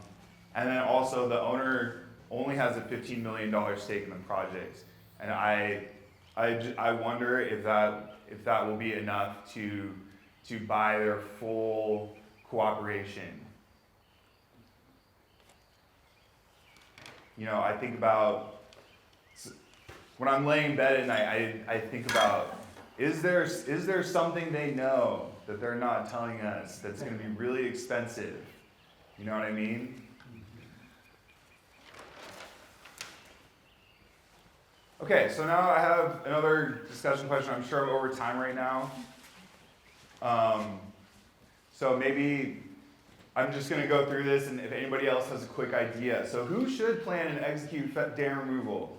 Speaker 2: then also the owner only has a $15 million stake in the project. And I wonder if that will be enough to buy their full cooperation. You know, I think about, when I'm laying in bed at night, I think about, is there something they know that they're not telling us that's going to be really expensive? You know what I mean? Okay, so now I have another discussion question. I'm sure I'm over time right now. So maybe I'm just going to go through this, and if anybody else has a quick idea. So who should plan and execute dam removal?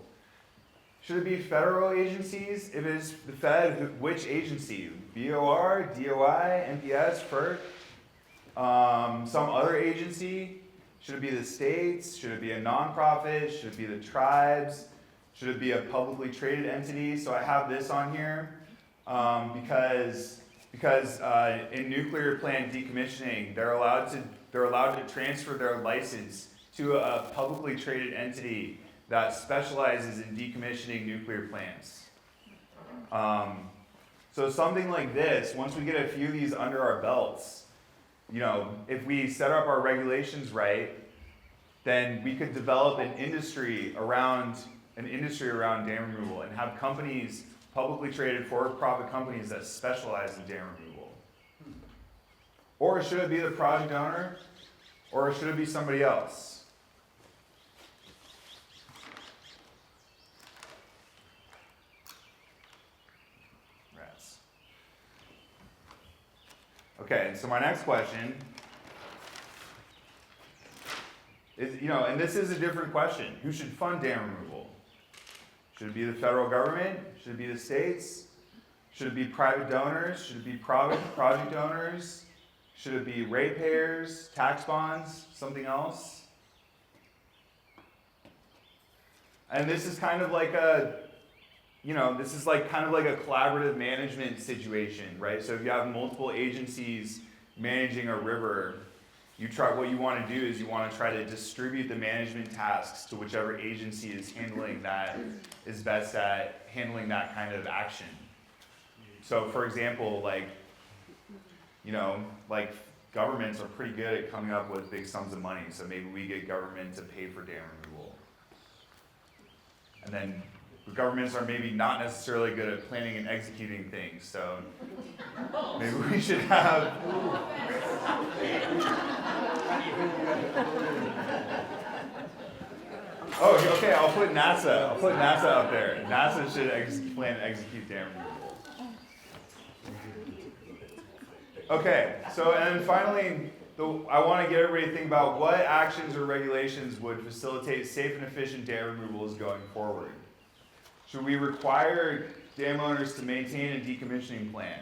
Speaker 2: Should it be federal agencies? If it is the Fed, which agency? BOR, DOI, NPS, FERC? Some other agency? Should it be the states? Should it be a nonprofit? Should it be the tribes? Should it be a publicly traded entity? So I have this on here because in nuclear plant decommissioning, they're allowed to transfer their license to a publicly traded entity that specializes in decommissioning nuclear plants. So something like this, once we get a few of these under our belts, you know, if we set up our regulations right, then we could develop an industry around dam removal and have companies, publicly traded for-profit companies that specialize in dam removal. Or should it be the project owner, or should it be somebody else? Rats. Okay, so my next question is, you know, and this is a different question. Who should fund dam removal? Should it be the federal government? Should it be the states? Should it be private donors? Should it be project owners? Should it be ratepayers, tax bonds, something else? And this is kind of like a, you know, this is like kind of like a collaborative management situation, right? So if you have multiple agencies managing a river, what you want to do is you want to try to distribute the management tasks to whichever agency is handling that, is best at handling that kind of action. So for example, like, you know, like governments are pretty good at coming up with big sums of money, so maybe we get government to pay for dam removal. And then governments are maybe not necessarily good at planning and executing things, so maybe we should have... Oh, okay, I'll put NASA up there. NASA should plan and execute dam removal. Okay, so and then finally, I want to get everybody to think about what actions or regulations would facilitate safe and efficient dam removals going forward. Should we require dam owners to maintain a decommissioning plan?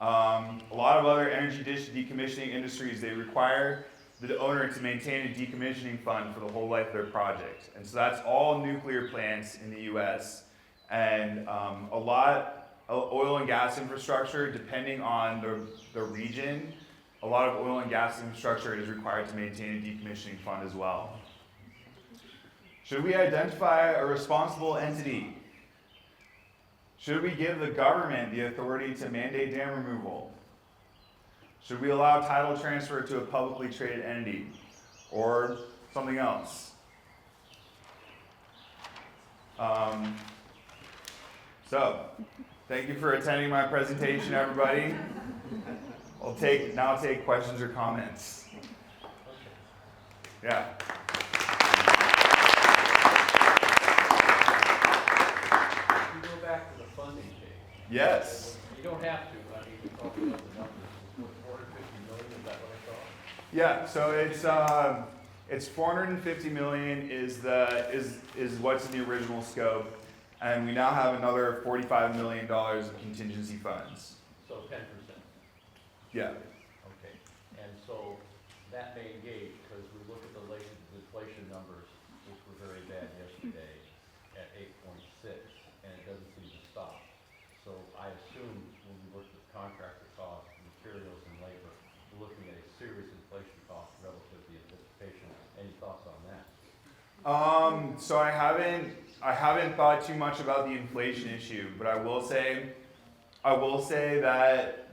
Speaker 2: A lot of other energy decommissioning industries, they require the owner to maintain a decommissioning fund for the whole life of their project. And so that's all nuclear plants in the US. And a lot of oil and gas infrastructure, depending on the region, a lot of oil and gas infrastructure is required to maintain a decommissioning fund as well. Should we identify a responsible entity? Should we give the government the authority to mandate dam removal? Should we allow title transfer to a publicly traded entity or something else? So, thank you for attending my presentation, everybody. I'll take questions or comments. Yeah.
Speaker 9: You go back to the funding page.
Speaker 2: Yes.
Speaker 9: You don't have to, but I mean, you talk about the numbers. 450 million, is that what I saw?
Speaker 2: Yeah, so it's 450 million is what's in the original scope, and we now have another $45 million of contingency funds.
Speaker 9: So 10%.
Speaker 2: Yeah.
Speaker 9: Okay. And so that may
Speaker 2: So I haven't thought too much about the inflation issue, but I will say that,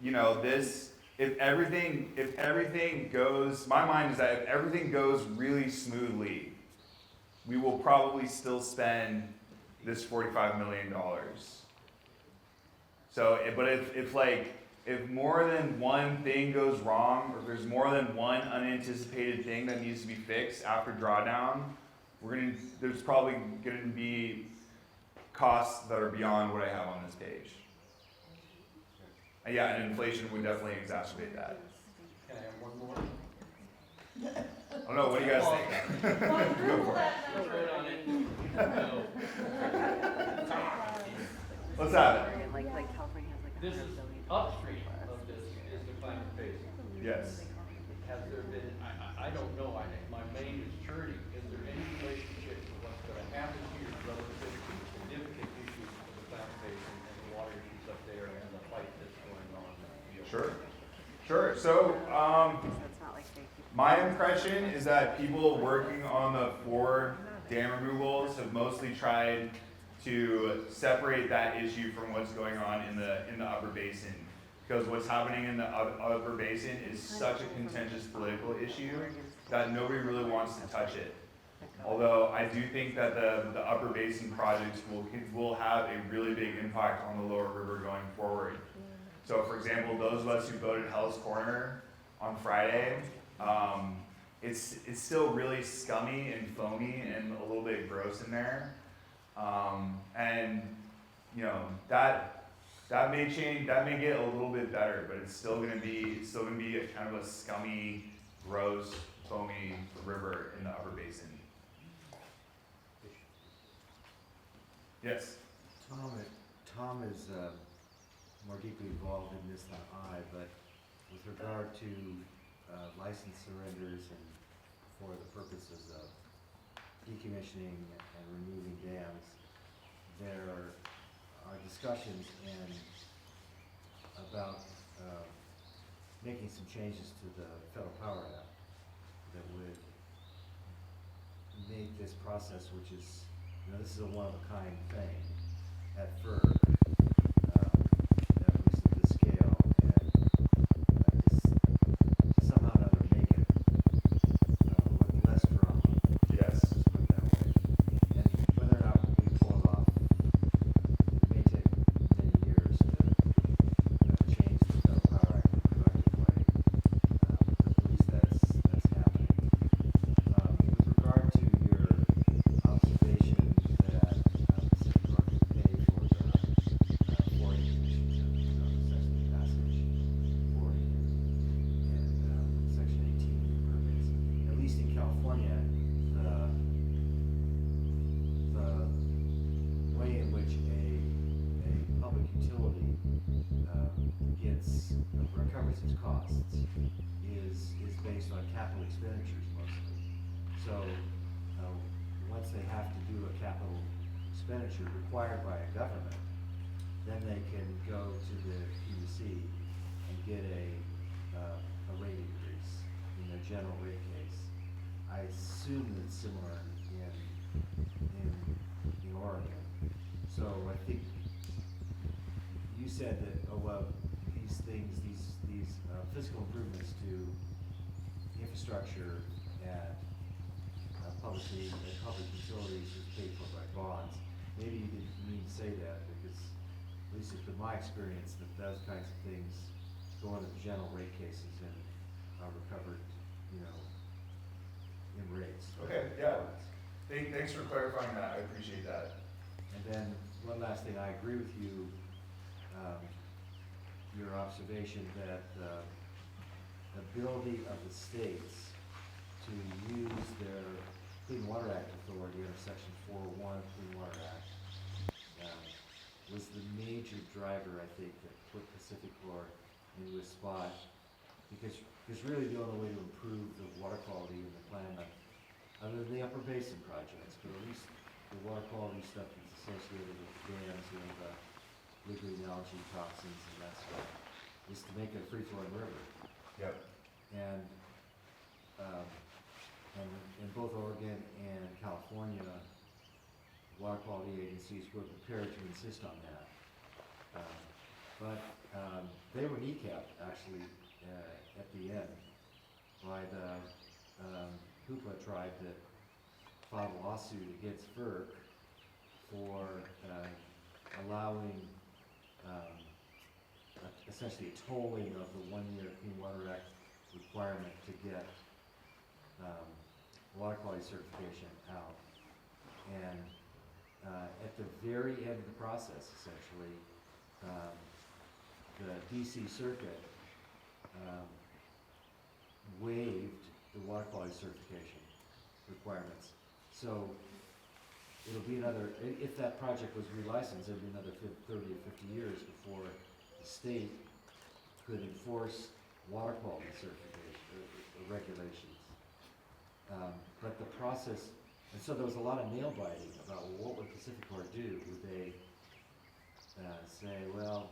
Speaker 2: you know, if everything goes, my mind is that if everything goes really smoothly, we will probably still spend this $45 million. So, but if more than one thing goes wrong, or if there's more than one unanticipated thing that needs to be fixed after drawdown, there's probably going to be costs that are beyond what I have on this page. Yeah, and inflation would definitely exacerbate that.
Speaker 9: Can I have one more?
Speaker 2: I don't know, what do you guys think? Go for it.
Speaker 9: Vote on it. No.
Speaker 2: Let's have it.
Speaker 11: Like California has like
Speaker 9: This is
Speaker 11: $100 billion.
Speaker 9: upstream of this is the Klamath Basin.
Speaker 2: Yes.
Speaker 9: Has there been, I don't know, my main is churning. Is there any relationship to what's gonna happen here relative to the significant issues of the Klamath Basin and the water issues up there and the fight that's going on?
Speaker 2: Sure. So,
Speaker 11: That's not like they keep.
Speaker 2: my impression is that people working on the 4 dam removals have mostly tried to separate that issue from what's going on in the upper basin. Because what's happening in the upper basin is such a contentious political issue that nobody really wants to touch it. Although I do think that the upper basin projects will have a really big impact on the lower river going forward. So for example, those of us who voted Hell's Corner on Friday, it's still really scummy and foamy and a little bit gross in there. And you know, that may change, that may get a little bit better, but it's still gonna be a kind of a scummy, gross, foamy river in the upper basin. Yes.
Speaker 6: Tom is more deeply involved in this than I, but with regard to license surrenders and for the purposes of decommissioning and removing dams, there are discussions about making some changes to the Federal Power Act that would make this process, which is, you know, this is a one-of-a-kind thing at FERC, at least at this scale, and just somehow or another make it look less drama.
Speaker 2: Yes.
Speaker 6: Let's put it that way. And whether or not we pull it off, it may take many years to change the Federal Power Act in a productive way. But at least that's happening. With regard to your observation that Pacific Corp would pay for the boarding conditions of section passage boarding and section 18 permits, at least in California, the way in which a public utility recovers its costs is based on capital expenditures mostly. So once they have to do a capital expenditure required by a government, then they can go to the PUC and get a rate increase in their general rate case. I assume that it's similar in Oregon. So I think you said that, oh, well, these things, these physical improvements to infrastructure at public utilities is paid for by bonds. Maybe you didn't mean to say that, because at least it's been my experience that those kinds of things go into the general rate cases and are recovered, you know, in rates.
Speaker 2: Okay, yeah. Thanks for clarifying that, I appreciate that.
Speaker 6: And then, one last thing, I agree with you, your observation that the ability of the states to use their Clean Water Act authority under Section 401 of Clean Water Act was the major driver, I think, that put Pacific Corp into a spot, because really the only way to improve the water quality in the Klamath, other than the upper basin projects, but at least the water quality stuff that's associated with dams, you know, the blue green algae toxins and that stuff, is to make it a free-flowing river.
Speaker 2: Yep.
Speaker 6: And both Oregon and California water quality agencies were prepared to insist on that. But they were kneecapped, actually, at the end by the Hoopla tribe that filed a lawsuit against FERC for allowing essentially a tolling of the 1-year Clean Water Act requirement to get water quality certification out. And at the very end of the process, essentially, the DC Circuit waived the water quality certification requirements. So it'll be another, if that project was relicensed, it'll be another 30 or 50 years before the state could enforce water quality certification regulations. But the process, and so there was a lot of nail biting about, well, what would PacifiCorp do? Would they say, well,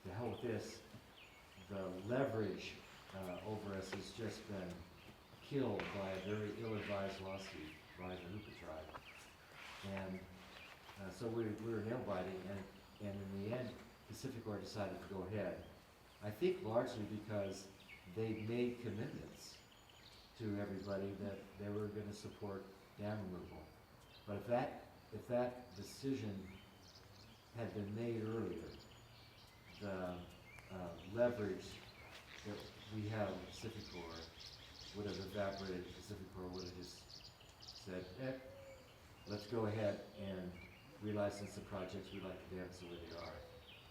Speaker 6: to hell with this, the leverage over us has just been killed by a very ill-advised lawsuit by the Hoopa tribe. And so we were nail biting, and in the end, PacifiCorp decided to go ahead. I think largely because they made commitments to everybody that they were going to support dam removal. But if that decision had been made earlier, the leverage that we have with PacifiCorp would have evaporated. PacifiCorp would have just said, let's go ahead and relicense the projects. We like the dams the way they are.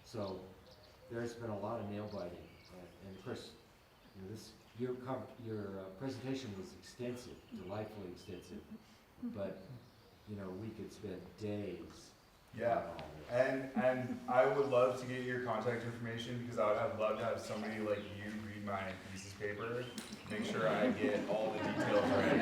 Speaker 6: So there's been a lot of nail biting, and of course, you know, your presentation was extensive, delightfully extensive, but you know, we could spend days.
Speaker 2: Yeah, and I would love to get your contact information because I would have loved to have somebody like you read my thesis paper, make sure I get all the details right.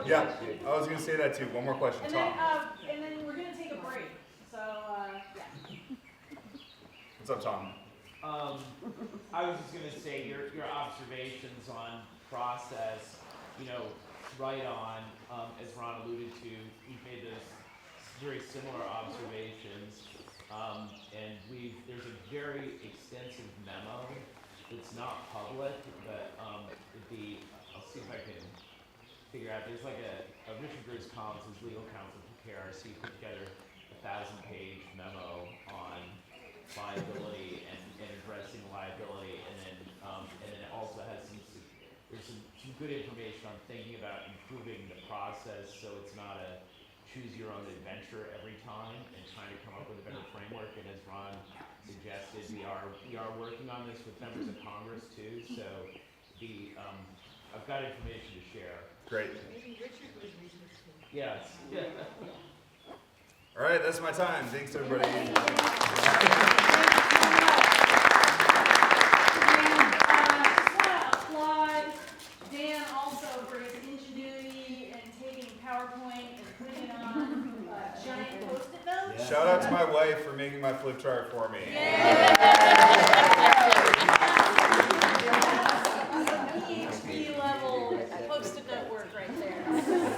Speaker 2: Yeah, I was gonna say that too. One more question, Tom.
Speaker 3: And then we're gonna take a break, so, yeah.
Speaker 2: What's up, Tom?
Speaker 10: I was just gonna say your observations on process, you know, right on, as Ron alluded to, we've made those very similar observations, and there's a very extensive memo that's not public, but I'll see if I can figure out, there's like a Richard Bruce Collins, his legal counsel for KRC, put together a 1,000-page memo on liability and addressing liability, and then it also has there's some good information on thinking about improving the process so it's not a choose your own adventure every time, and trying to come up with a better framework. And as Ron suggested, we are working on this with members of Congress too, so I've got information to share.
Speaker 2: Great.
Speaker 11: Maybe Richard would read this too.
Speaker 10: Yes. Yeah.
Speaker 2: All right, that's my time. Thanks, everybody.
Speaker 3: Dan also for his ingenuity and taking PowerPoint and putting it on giant Post-it notes.
Speaker 2: Shout out to my wife for making my flip chart for me.
Speaker 3: Yeah.